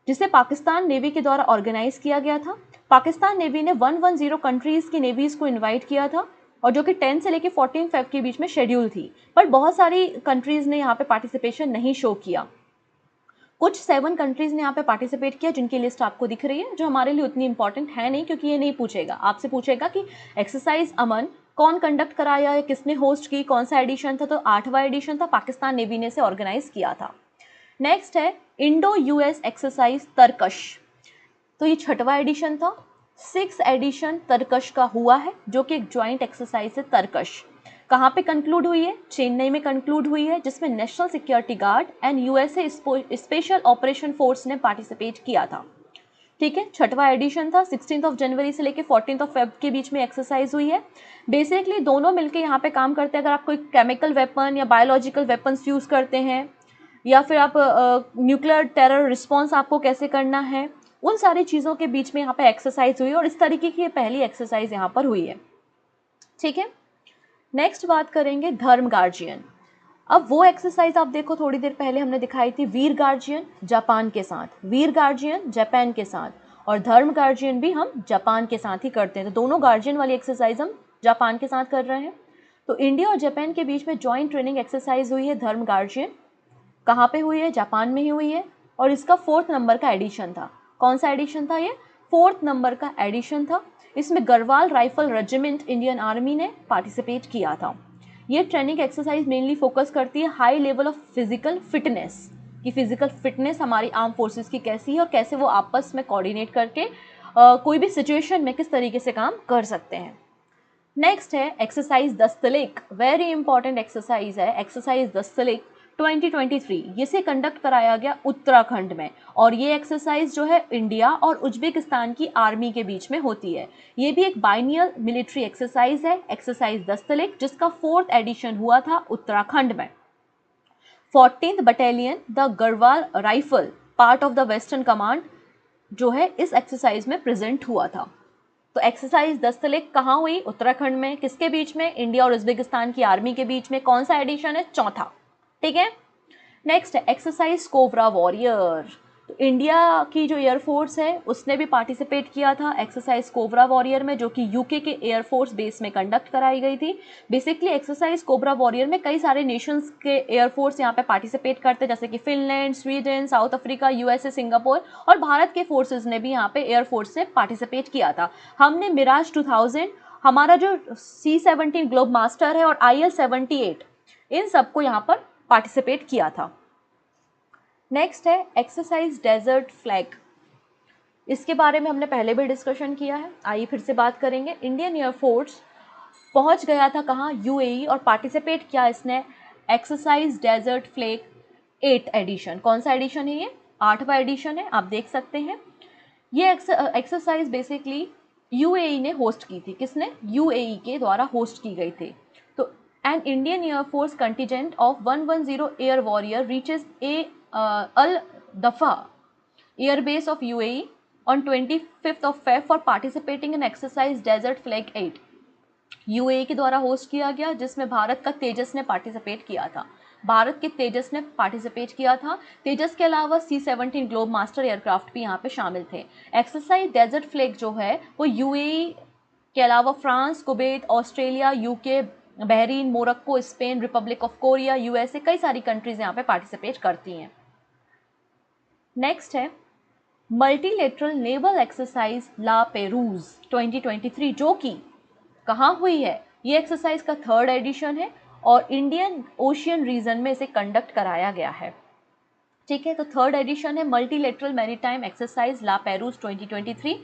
जिसे पाकिस्तान नेवी के द्वारा ऑर्गेनाइज किया गया था। पाकिस्तान नेवी ने 110 कंट्रीज़ की नेवीज़ को इनवाइट किया था, और जो कि 10 से लेकर 14 फेब के बीच में शेड्यूल थी, पर बहुत सारी कंट्रीज़ ने यहाँ पे पार्टिसिपेशन नहीं शो किया। कुछ 7 कंट्रीज़ ने यहाँ पे पार्टिसिपेट किया जिनकी लिस्ट आपको दिख रही है, जो हमारे लिए उतनी इंपॉर्टेंट है नहीं क्योंकि ये नहीं पूछेगा। आपसे पूछेगा कि एक्सरसाइज अमन कौन कंडक्ट कराया है, किसने होस्ट की, कौन सा एडिशन था, तो 8वां एडिशन था, पाकिस्तान नेवी ने इसे ऑर्गेनाइज किया था। नेक्स्ट है इंडो यूएस एक्सरसाइज तरकश। तो ये 6वां एडिशन था। 6th एडिशन तरकश का हुआ है जो कि एक ज्वाइंट एक्सरसाइज है तरकश। कहाँ पे कंक्लूड हुई है? चेन्नई में कंक्लूड हुई है, जिसमें national security guard and USA special operation force ने पार्टिसिपेट किया था। ठीक है, 6वां एडिशन था। 16 जनवरी से लेकर 14 फेब के बीच में एक्सरसाइज हुई है। बेसिकली दोनों मिलकर यहाँ पे काम करते हैं। अगर आप कोई केमिकल वेपन या बायोलॉजिकल वेपन्स यूज़ करते हैं, या फिर आप न्यूक्लियर टेरर रिस्पॉन्स आपको कैसे करना है, उन सारी चीज़ों के बीच में यहाँ पे एक्सरसाइज हुई है, और इस तरीके की ये पहली एक्सरसाइज यहाँ पर हुई है। ठीक है, नेक्स्ट बात करेंगे धर्म गार्जियन। अब वो एक्सरसाइज आप देखो, थोड़ी देर पहले हमने दिखाई थी वीर गार्जियन जापान के साथ, वीर गार्जियन जापान के साथ, और धर्म गार्जियन भी हम जापान के साथ ही करते हैं। तो दोनों गार्जियन वाली एक्सरसाइज हम जापान के साथ कर रहे हैं। तो इंडिया और जापान के बीच में जॉइंट ट्रेनिंग एक्सरसाइज हुई है धर्म गार्जियन। कहाँ पे हुई है? जापान में ही हुई है, और इसका 4th नंबर का एडिशन था। कौन सा एडिशन था ये? 4th नंबर का एडिशन था। इसमें Garhwal rifle regiment Indian army ने पार्टिसिपेट किया था। ये ट्रेनिंग एक्सरसाइज मेनली फोकस करती है high level of physical fitness, कि फिजिकल फिटनेस हमारी आर्म फोर्सेस की कैसी है और कैसे वो आपस में कोऑर्डिनेट करके कोई भी सिचुएशन में किस तरीके से काम कर सकते हैं। नेक्स्ट है एक्सरसाइज दस्तलेक, वेरी इंपॉर्टेंट एक्सरसाइज है एक्सरसाइज दस्तलेक 2023। इसे कंडक्ट कराया गया उत्तराखंड में, और ये एक्सरसाइज जो है इंडिया और उज्बेकिस्तान की आर्मी के बीच में होती है। ये भी एक बाइनियल मिलिट्री एक्सरसाइज है एक्सरसाइज दस्तलेक, जिसका 4th एडिशन हुआ था उत्तराखंड में। 14th battalion the Garhwal rifle part of the western command जो है इस एक्सरसाइज में प्रेजेंट हुआ था। तो एक्सरसाइज दस्तलेक कहाँ हुई? उत्तराखंड में। किसके बीच में? इंडिया और उज्बेकिस्तान की आर्मी के बीच में। कौन सा एडिशन है? 4था। ठीक है, नेक्स्ट है एक्सरसाइज कोबरा वॉरियर। तो इंडिया की जो एयरफोर्स है उसने भी पार्टिसिपेट किया था एक्सरसाइज कोबरा वॉरियर में, जो कि यूके के एयरफोर्स बेस में कंडक्ट कराई गई थी। बेसिकली एक्सरसाइज कोबरा वॉरियर में कई सारे नेशंस के एयरफोर्स यहाँ पे पार्टिसिपेट करते हैं, जैसे कि Finland, Sweden, south Africa, USA, Singapore, और भारत के फोर्सेज ने भी यहाँ पे एयरफोर्स से पार्टिसिपेट किया था। हमने मिराज 2000, हमारा जो C-17 ग्लोब मास्टर है, और IL-78, इन सबको यहाँ पर पार्टिसिपेट किया था। नेक्स्ट है एक्सरसाइज डेजर्ट फ्लैग। इसके बारे में हमने पहले भी डिस्कशन किया है, आइए फिर से बात करेंगे। इंडियन एयरफोर्स पहुंच गया था कहाँ, यूएई, और पार्टिसिपेट किया इसने एक्सरसाइज डेजर्ट फ्लैग 8 एडिशन। कौन सा एडिशन है ये? 8वां एडिशन है, आप देख सकते हैं। ये एक्सरसाइज बेसिकली यूएई ने होस्ट की थी। किसने? यूएई के द्वारा होस्ट की गई थी। तो an Indian air force contingent of 110 air warrior reaches Al Dhafra airbase of UAE on 25 of Feb for participating in exercise desert flag 8। UAE के द्वारा होस्ट किया गया, जिसमें भारत का तेजस ने पार्टिसिपेट किया था। भारत के तेजस ने पार्टिसिपेट किया था। तेजस के अलावा C-17 ग्लोब मास्टर एयरक्राफ्ट भी यहाँ पे शामिल थे। एक्सरसाइज डेजर्ट फ्लैग जो है वो यूएई के अलावा France, Kuwait, Australia, UK, Bahrain, Morocco, Spain, Republic of Korea, USA, कई सारी कंट्रीज यहाँ पे पार्टिसिपेट करती हैं। नेक्स्ट है मल्टीलेटरल नेवल एक्सरसाइज ला पेरूज 2023, जो कि कहाँ हुई है? ये एक्सरसाइज का 3rd एडिशन है और इंडियन ओशियन रीजन में इसे कंडक्ट कराया गया है। ठीक है, तो 3rd एडिशन है मल्टीलेटरल मैरीटाइम एक्सरसाइज ला पेरूज 2023।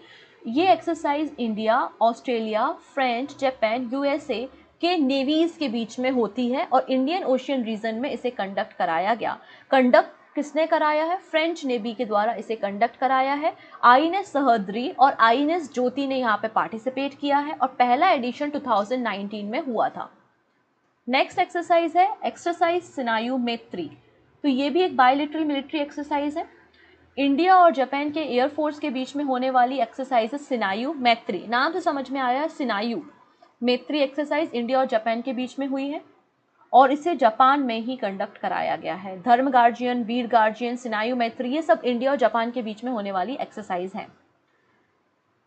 ये exercise India, Australia, French, Japan, USA के नेवीज के बीच में होती है और इंडियन ओशियन रीजन में इसे कंडक्ट कराया गया। कंडक्ट किसने कराया है? फ्रेंच नेवी के द्वारा इसे कंडक्ट कराया है। आईएनएस सहद्री और आईएनएस ज्योति ने यहाँ पे पार्टिसिपेट किया है और पहला एडिशन 2019 में हुआ था। नेक्स्ट एक्सरसाइज है एक्सरसाइज सिनायू मैत्री। तो ये भी एक बायलैटरल मिलिट्री एक्सरसाइज है। इंडिया और जापान के एयरफोर्स के बीच में होने वाली एक्सरसाइज है सिनायू मैत्री। नाम से समझ में आया है, सिनायू मैत्री एक्सरसाइज इंडिया और जापान के बीच में हुई है और इसे जापान में ही कंडक्ट कराया गया है। धर्म गार्जियन, वीर गार्जियन, सिनायू मैत्री, ये सब इंडिया और जापान के बीच में होने वाली एक्सरसाइज है।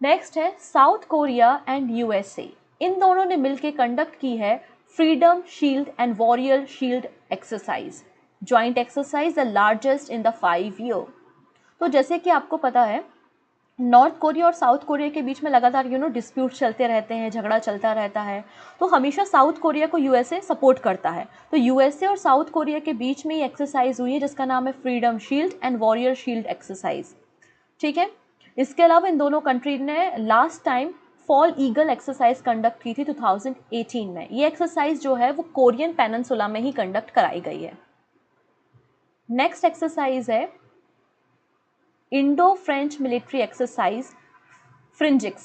नेक्स्ट है साउथ कोरिया एंड यूएसए। इन दोनों ने मिलकर कंडक्ट की है freedom shield and warrior shield exercise, joint exercise the largest in the 5 year. तो जैसे कि आपको पता है, नॉर्थ कोरिया और साउथ कोरिया के बीच में लगातार डिस्प्यूट चलते रहते हैं, झगड़ा चलता रहता है। तो हमेशा साउथ कोरिया को यूएसए सपोर्ट करता है। तो यूएसए और साउथ कोरिया के बीच में ये एक्सरसाइज हुई है जिसका नाम है freedom shield and warrior shield exercise. ठीक है, इसके अलावा इन दोनों कंट्री ने last time fall eagle exercise conduct की थी 2018 में। ये एक्सरसाइज जो है वो कोरियन पेनिनसुला में ही कंडक्ट कराई गई है। नेक्स्ट एक्सरसाइज है इंडो फ्रेंच मिलिट्री एक्सरसाइज फ्रिंजिक्स।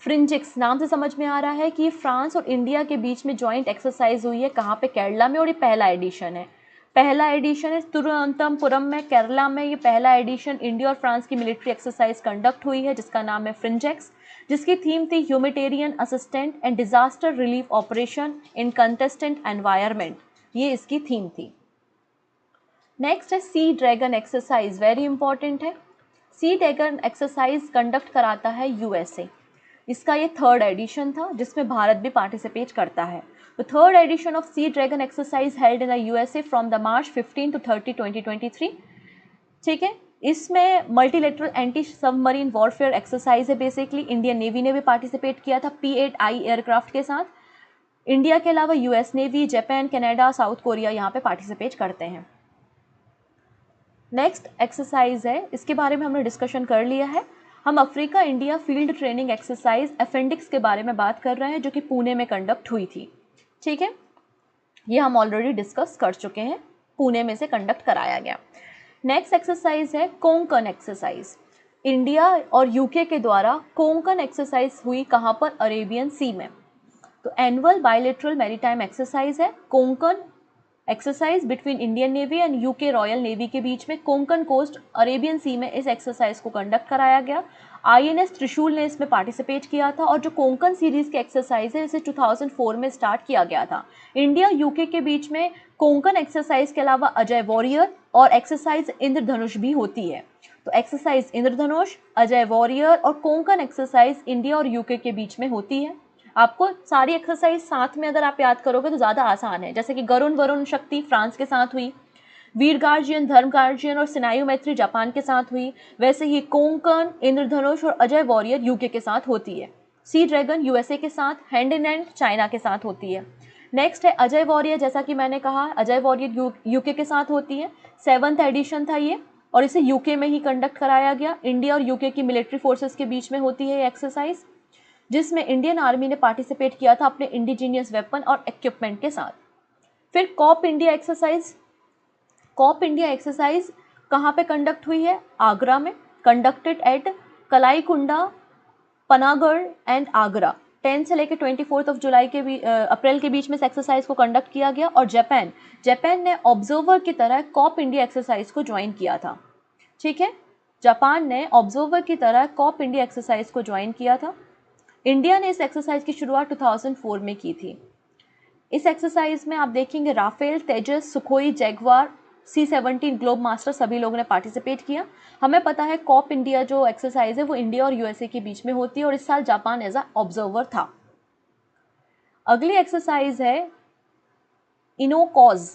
फ्रिंजिक्स नाम से समझ में आ रहा है कि फ्रांस और इंडिया के बीच में जॉइंट एक्सरसाइज हुई है। कहाँ पे? केरला में, और ये पहला एडिशन है। पहला एडिशन है तिरुवनंतपुरम में, केरला में। ये पहला एडिशन इंडिया और फ्रांस की मिलिट्री एक्सरसाइज कंडक्ट हुई है जिसका नाम है फ्रिंजिक्स, जिसकी थीम थी humanitarian assistant and disaster relief operation in contestant environment. ये इसकी थीम थी। नेक्स्ट है सी ड्रैगन एक्सरसाइज, वेरी इंपॉर्टेंट है। सी ड्रैगन एक्सरसाइज कंडक्ट कराता है यूएसए। इसका ये 3rd एडिशन था जिसमें भारत भी पार्टिसिपेट करता है। तो 3rd edition of sea dragon exercise held in the USA from the March 15 to 30, 2023। ठीक है, इसमें multilateral anti submarine warfare exercise है। बेसिकली इंडियन नेवी ने भी पार्टिसिपेट किया था P-8I एयरक्राफ्ट के साथ। इंडिया के अलावा US navy, Japan, Canada, south Korea यहाँ पे पार्टिसिपेट करते हैं। नेक्स्ट एक्सरसाइज है, इसके बारे में हमने डिस्कशन कर लिया है। हम Africa India field training exercise appendix के बारे में बात कर रहे हैं जो कि पुणे में कंडक्ट हुई थी। ठीक है, ये हम ऑलरेडी डिस्कस कर चुके हैं, पुणे में से कंडक्ट कराया गया। नेक्स्ट एक्सरसाइज है कोंकण एक्सरसाइज। इंडिया और यूके के द्वारा कोंकण एक्सरसाइज हुई कहाँ पर? अरेबियन सी में। तो एनुअल बायलैटरल मैरीटाइम एक्सरसाइज है Konkan exercise between Indian navy and UK royal navy के बीच में कोंकण कोस्ट अरेबियन सी में इस एक्सरसाइज को कंडक्ट कराया गया। आईएनएस त्रिशूल ने इसमें पार्टिसिपेट किया था और जो कोंकण सीरीज के एक्सरसाइज है इसे 2004 में स्टार्ट किया गया था। इंडिया यूके के बीच में कोंकण एक्सरसाइज के अलावा अजय वॉरियर और एक्सरसाइज इंद्रधनुष भी होती है। तो एक्सरसाइज इंद्रधनुष, अजय वॉरियर और कोंकण एक्सरसाइज इंडिया और यूके के बीच में होती है। आपको सारी एक्सरसाइज साथ में अगर आप याद करोगे तो ज़्यादा आसान है। जैसे कि गरुण वरुण शक्ति फ्रांस के साथ हुई, वीर गार्जियन, धर्म गार्जियन और सिनायू मैत्री जापान के साथ हुई, वैसे ही कोंकण, इंद्रधनुष और अजय वॉरियर यूके के साथ होती है। सी ड्रैगन यूएसए के साथ, हैंड इन हैंड चाइना के साथ होती है। नेक्स्ट है अजय वॉरियर, जैसा कि मैंने कहा अजय वॉरियर यूके के साथ होती है। 7th एडिशन था ये और इसे यूके में ही कंडक्ट कराया गया। इंडिया और यूके की मिलिट्री फोर्सेस के बीच में होती है ये एक्सरसाइज, जिसमें इंडियन आर्मी ने पार्टिसिपेट किया था अपने इंडिजीनियस वेपन और इक्विपमेंट के साथ। फिर cope India exercise. Cope India exercise कहाँ पे कंडक्ट हुई है? आगरा में। Conducted at Kalaikunda, Panagarh and Agra. 10 से लेकर 24 जुलाई के अप्रैल के बीच में इस एक्सरसाइज को कंडक्ट किया गया। और जापान ने ऑब्जर्वर की तरह कॉप इंडिया एक्सरसाइज को ज्वाइन किया था। ठीक है, जापान ने ऑब्जर्वर की तरह कॉप इंडिया एक्सरसाइज को ज्वाइन किया था। इंडिया ने इस एक्सरसाइज की शुरुआत 2004 में की थी। इस एक्सरसाइज में आप देखेंगे Rafale, Tejas, Sukhoi, Jaguar, C-17 Globemaster सभी लोगों ने पार्टिसिपेट किया। हमें पता है कॉप इंडिया जो एक्सरसाइज है वो इंडिया और यूएसए के बीच में होती है और इस साल जापान एज अ ऑब्जर्वर था। अगली एक्सरसाइज है इनोकॉज,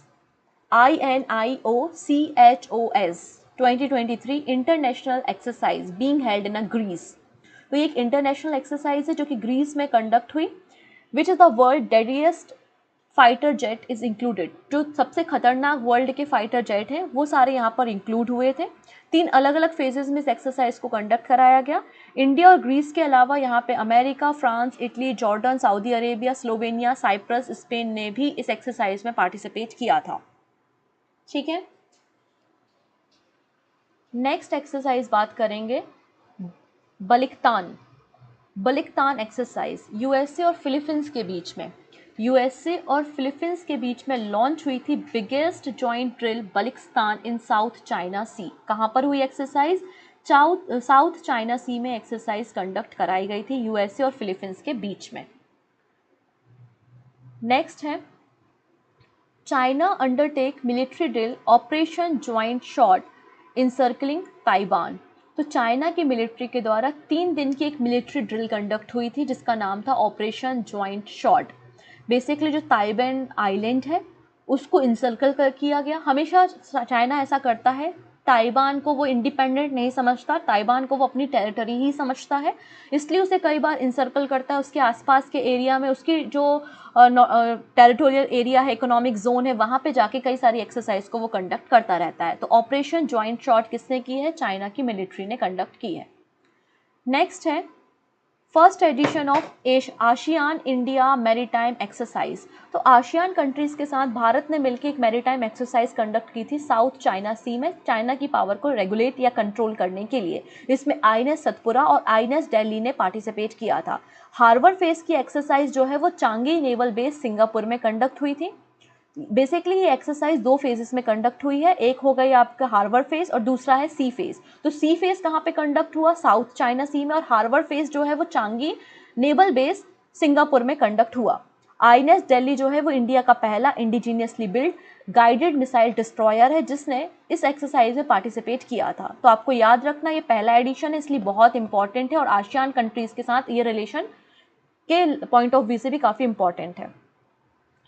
INIOCHOS 2023 international exercise being held in Greece. तो ये एक इंटरनेशनल एक्सरसाइज है जो कि ग्रीस में कंडक्ट हुई। Which is the world deadliest fighter jet is included. जो सबसे खतरनाक वर्ल्ड के फाइटर जेट हैं वो सारे यहाँ पर इंक्लूड हुए थे। 3 अलग अलग फेजेस में इस एक्सरसाइज को कंडक्ट कराया गया। इंडिया और ग्रीस के अलावा यहाँ पे America, France, Italy, Jordan, Saudi Arabia, Slovenia, Cyprus, Spain ने भी इस एक्सरसाइज में पार्टिसिपेट किया था। ठीक है, नेक्स्ट एक्सरसाइज बात करेंगे बलिकतान एक्सरसाइज। यूएसए और फिलीपींस के बीच में लॉन्च हुई थी बिगेस्ट जॉइंट ड्रिल बलिकस्तान इन साउथ चाइना सी। कहाँ पर हुई एक्सरसाइज? साउथ चाइना सी में एक्सरसाइज कंडक्ट कराई गई थी यूएसए और फिलीपींस के बीच में। नेक्स्ट है China undertake military drill operation joint shot encircling Taiwan. तो चाइना की मिलिट्री के द्वारा 3 दिन की एक मिलिट्री ड्रिल कंडक्ट हुई थी जिसका नाम था ऑपरेशन ज्वाइंट शॉट। बेसिकली जो ताइवान आइलैंड है उसको इंसर्कल किया गया। हमेशा चाइना ऐसा करता है, ताइवान को वो इंडिपेंडेंट नहीं समझता, ताइवान को वो अपनी टेरिटरी ही समझता है, इसलिए उसे कई बार इंसर्कल करता है। उसके आसपास के एरिया में उसकी जो टेरिटोरियल एरिया है, इकोनॉमिक जोन है, वहाँ पे जाके कई सारी एक्सरसाइज को वो कंडक्ट करता रहता है। तो ऑपरेशन ज्वाइंट शॉट किसने की है? चाइना की मिलिट्री ने कंडक्ट की है। नेक्स्ट है first edition of ASEAN India maritime exercise. तो आशियान कंट्रीज के साथ भारत ने मिलकर एक मैरीटाइम एक्सरसाइज कंडक्ट की थी साउथ चाइना सी में, चाइना की पावर को रेगुलेट या कंट्रोल करने के लिए। इसमें INS सतपुरा और INS दिल्ली ने पार्टिसिपेट किया था। हार्बर फेज की एक्सरसाइज जो है वो चांगी नेवल बेस सिंगापुर में कंडक्ट हुई थी। बेसिकली ये एक्सरसाइज 2 फेजेस में कंडक्ट हुई है। एक हो गई आपका हार्बर फेज और दूसरा है सी फेज। तो सी फेज कहाँ पे कंडक्ट हुआ? साउथ चाइना सी में। और हार्बर फेज जो है वो चांगी नेवल बेस सिंगापुर में कंडक्ट हुआ। INS दिल्ली जो है वो इंडिया का पहला indigenously build guided missile destroyer है जिसने इस एक्सरसाइज में पार्टिसिपेट किया था। तो आपको याद रखना ये पहला एडिशन है इसलिए बहुत इंपॉर्टेंट है और आसियान कंट्रीज के साथ ये रिलेशन के पॉइंट ऑफ व्यू से भी काफ़ी इंपॉर्टेंट है।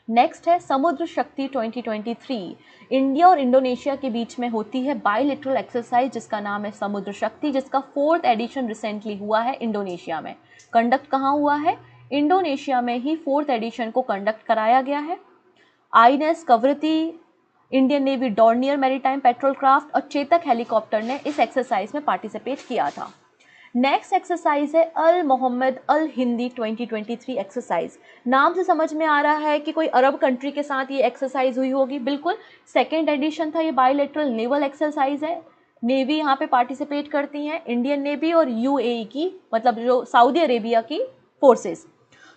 नेक्स्ट है समुद्र शक्ति 2023। इंडिया और इंडोनेशिया के बीच में होती है बायलैटरल एक्सरसाइज जिसका नाम है समुद्र शक्ति, जिसका 4th एडिशन रिसेंटली हुआ है इंडोनेशिया में। कंडक्ट कहाँ हुआ है? इंडोनेशिया में ही 4th एडिशन को कंडक्ट कराया गया है। INS Kavaratti, Indian navy Dornier maritime petrol craft और चेतक हेलीकॉप्टर ने इस एक्सरसाइज में पार्टिसिपेट किया था। नेक्स्ट एक्सरसाइज है अल मोहम्मद अल हिंदी 2023 एक्सरसाइज। नाम से समझ में आ रहा है कि कोई अरब कंट्री के साथ ये एक्सरसाइज हुई होगी। बिल्कुल, 2nd एडिशन था। ये बायलैटरल नेवल एक्सरसाइज है। नेवी यहाँ पे पार्टिसिपेट करती हैं, इंडियन नेवी और UAE की, मतलब जो सऊदी अरेबिया की फोर्सेस।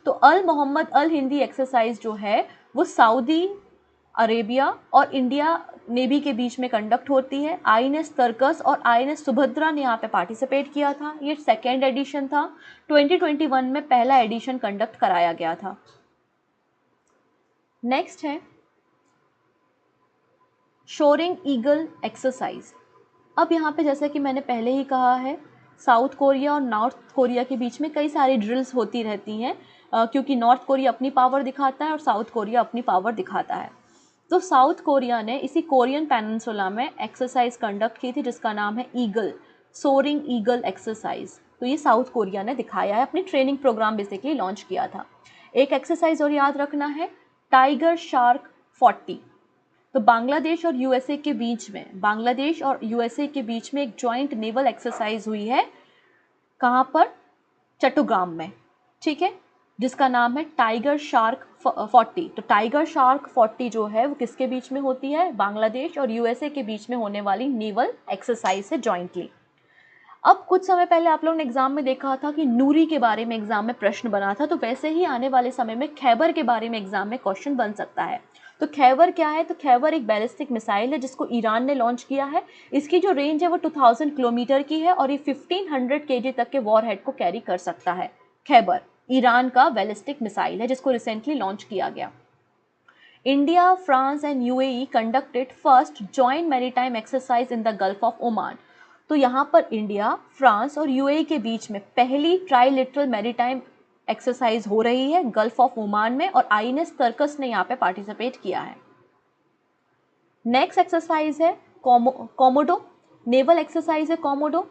तो अल मोहम्मद अल हिंदी एक्सरसाइज जो है वो सऊदी अरेबिया और इंडिया नेवी के बीच में कंडक्ट होती है। INS तर्कस और INS सुभद्रा ने यहाँ पे पार्टिसिपेट किया था। ये 2nd एडिशन था। 2021 में पहला एडिशन कंडक्ट कराया गया था। नेक्स्ट है शोरिंग ईगल एक्सरसाइज। अब यहाँ पे जैसा कि मैंने पहले ही कहा है, साउथ कोरिया और नॉर्थ कोरिया के बीच में कई सारी ड्रिल्स होती रहती हैं क्योंकि नॉर्थ कोरिया अपनी पावर दिखाता है और साउथ कोरिया अपनी पावर दिखाता है। तो साउथ कोरिया ने इसी कोरियन पेनिनसुला में एक्सरसाइज कंडक्ट की थी जिसका नाम है ईगल, सोरिंग ईगल एक्सरसाइज। तो ये साउथ कोरिया ने दिखाया है, अपनी ट्रेनिंग प्रोग्राम बेसिकली लॉन्च किया था। एक एक्सरसाइज और याद रखना है टाइगर शार्क 40। तो बांग्लादेश और यूएसए के बीच में, बांग्लादेश और यूएसए के बीच में एक जॉइंट नेवल एक्सरसाइज हुई है, कहाँ पर? चट्टग्राम में, ठीक है, जिसका नाम है टाइगर शार्क 40। तो टाइगर शार्क 40 जो है वो किसके बीच में होती है? बांग्लादेश और यूएसए के बीच में होने वाली नेवल एक्सरसाइज है जॉइंटली। अब कुछ समय पहले आप लोगों ने एग्जाम में देखा था कि नूरी के बारे में एग्जाम में प्रश्न बना था, तो वैसे ही आने वाले समय में खैबर के बारे में एग्जाम में क्वेश्चन बन सकता है। तो खैबर क्या है? तो खैबर एक बैलिस्टिक मिसाइल है जिसको ईरान ने लॉन्च किया है। इसकी जो रेंज है वो 2000 किलोमीटर की है और ये 1500 केजी तक के वॉरहेड को कैरी कर सकता है। खैबर ईरान का बैलिस्टिक मिसाइल है जिसको रिसेंटली लॉन्च किया गया। India, France and UAE conducted first joint maritime exercise in the gulf of Oman. तो यहाँ पर इंडिया, फ्रांस और यूएई के बीच में पहली ट्राइलेटरल मैरीटाइम एक्सरसाइज हो रही है गल्फ ऑफ ओमान में, और आईएनएस तरकस ने यहाँ पे पार्टिसिपेट किया है। नेक्स्ट एक्सरसाइज है कोमोडो, नेवल एक्सरसाइज है कोमोडो।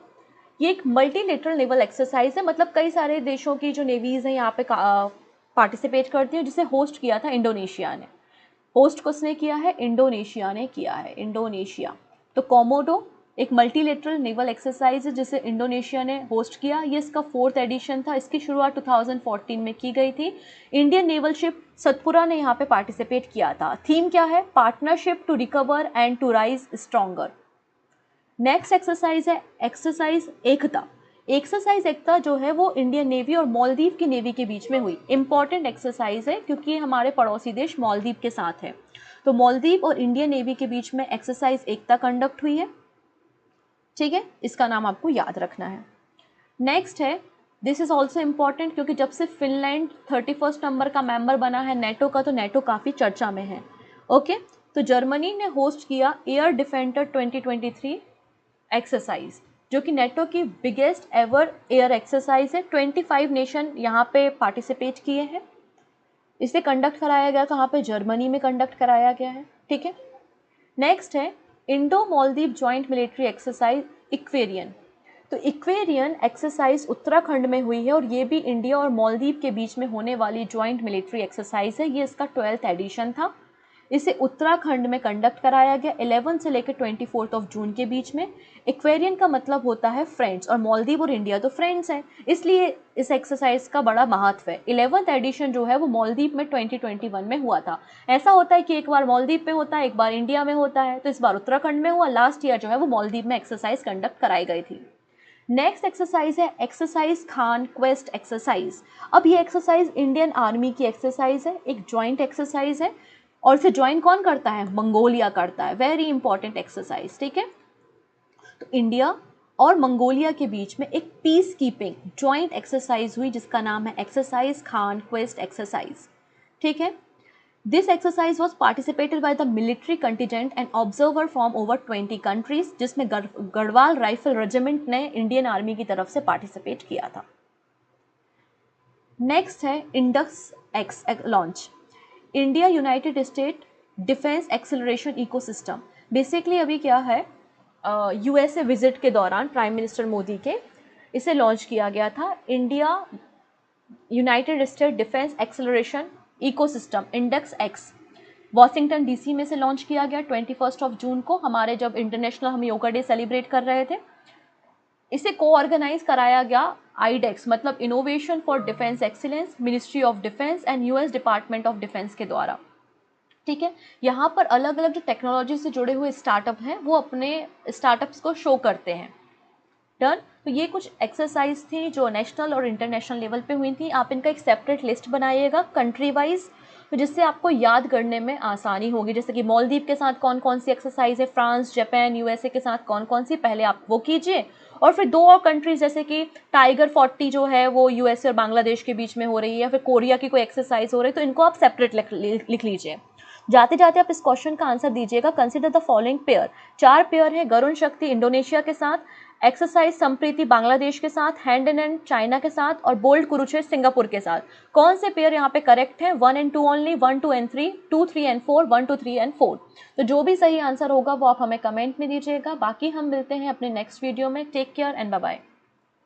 ये एक मल्टीलेटरल नेवल एक्सरसाइज है, मतलब कई सारे देशों की जो नेवीज हैं यहाँ पे पार्टिसिपेट करती हैं, जिसे होस्ट किया था इंडोनेशिया ने। होस्ट किसने किया है? इंडोनेशिया ने किया है, इंडोनेशिया। तो कोमोडो एक मल्टीलेटरल नेवल एक्सरसाइज है जिसे इंडोनेशिया ने होस्ट किया। ये इसका 4th एडिशन था। इसकी शुरुआत 2014 में की गई थी। इंडियन नेवल शिप सतपुरा ने यहाँ पे पार्टिसिपेट किया था। थीम क्या है? Partnership to recover and to rise stronger. Next exercise है एक्सरसाइज एकता। एक्सरसाइज एकता जो है वो इंडियन नेवी और मालदीव की नेवी के बीच में हुई। इंपॉर्टेंट एक्सरसाइज है क्योंकि हमारे पड़ोसी देश मालदीव के साथ है। तो मालदीव और इंडियन नेवी के बीच में एक्सरसाइज एकता कंडक्ट हुई है, ठीक है, इसका नाम आपको याद रखना है। नेक्स्ट है, दिस इज ऑल्सो इम्पॉर्टेंट क्योंकि जब से फिनलैंड 31 नंबर का मेंबर बना है नेटो का, तो नेटो काफ़ी चर्चा में है। ओके, तो जर्मनी ने होस्ट किया एयर डिफेंडर 2023 एक्सरसाइज, जो कि नेटो की बिगेस्ट एवर एयर एक्सरसाइज है। 25 नेशन यहाँ पे पार्टिसिपेट किए हैं। इसे कंडक्ट कराया गया कहाँ पे? जर्मनी में कंडक्ट कराया गया है, ठीक है। नेक्स्ट है Indo Maldives joint military exercise Ekuverin. तो इक्वेरियन एक्सरसाइज उत्तराखंड में हुई है और ये भी इंडिया और मालदीव के बीच में होने वाली जॉइंट मिलिट्री एक्सरसाइज है। ये इसका 12th एडिशन था। इसे उत्तराखंड में कंडक्ट कराया गया 11 से लेकर 24 जून के बीच में। इक्वेरियन का मतलब होता है फ्रेंड्स, और मालदीव और इंडिया तो फ्रेंड्स हैं, इसलिए इस एक्सरसाइज का बड़ा महत्व है। 11th एडिशन जो है वो मालदीव में 2021 में हुआ था। ऐसा होता है कि एक बार मालदीव में होता है, एक बार इंडिया में होता है, तो इस बार उत्तराखंड में हुआ। लास्ट ईयर जो है वो मालदीव में एक्सरसाइज कंडक्ट कराई गई थी। नेक्स्ट एक्सरसाइज है एक्सरसाइज खान क्वेस्ट एक्सरसाइज। अब ये एक्सरसाइज इंडियन आर्मी की एक्सरसाइज है, एक जॉइंट एक्सरसाइज है, और इसे ज्वाइन कौन करता है? मंगोलिया करता है। वेरी इंपॉर्टेंट एक्सरसाइज, ठीक है। तो इंडिया और मंगोलिया के बीच में एक पीस कीपिंग ज्वाइंट एक्सरसाइज हुई जिसका नाम है एक्सरसाइज खान क्वेस्ट एक्सरसाइज, ठीक है। This exercise was participated by the military contingent and observer from over 20 countries, जिसमें गढ़वाल राइफल रेजिमेंट ने इंडियन आर्मी की तरफ से पार्टिसिपेट किया था। नेक्स्ट है Indus x launch, India United state defence acceleration ecosystem. Basically अभी क्या है, यूएसए विजिट के दौरान प्राइम मिनिस्टर मोदी के इसे लॉन्च किया गया था। India United state defence acceleration ecosystem index x Washington DC में से लॉन्च किया गया 21 जून को, हमारे जब इंटरनेशनल हम योगा डे सेलिब्रेट कर रहे थे। इसे को-ऑर्गेनाइज कराया गया आईडेक्स, मतलब innovation for defence excellence, ministry of defence and US department of defence के द्वारा, ठीक है। यहाँ पर अलग अलग जो टेक्नोलॉजी से जुड़े हुए स्टार्टअप हैं वो अपने स्टार्टअप्स को शो करते हैं। डन। तो ये कुछ एक्सरसाइज थी जो नेशनल और इंटरनेशनल लेवल पे हुई थी। आप इनका एक सेपरेट लिस्ट बनाइएगा कंट्री वाइज, तो जिससे आपको याद करने में आसानी होगी। जैसे कि मालदीव के साथ कौन कौन सी एक्सरसाइज है, फ्रांस, जापान, यूएसए के साथ कौन कौन सी, पहले आप वो कीजिए। और फिर 2 और कंट्रीज जैसे कि टाइगर 40 जो है वो यूएसए और बांग्लादेश के बीच में हो रही है, या फिर कोरिया की कोई एक्सरसाइज हो रही है, तो इनको आप सेपरेट लिख लीजिए। जाते जाते आप इस क्वेश्चन का आंसर दीजिएगा। Consider the following pair. 4 pair है, गरुण शक्ति इंडोनेशिया के साथ, एक्सरसाइज संप्रीति बांग्लादेश के साथ, हैंड इन हैंड चाइना के साथ, और बोल्ड कुरुक्षेत्र सिंगापुर के साथ। कौन से पेयर यहाँ पे करेक्ट है? 1 and 2 only, 1, 2 and 3, 2, 3 and 4, 1, 2, 3 and 4। तो जो भी सही आंसर होगा वो आप हमें कमेंट में दीजिएगा। बाकी हम मिलते हैं अपने नेक्स्ट वीडियो में। Take care and bye bye.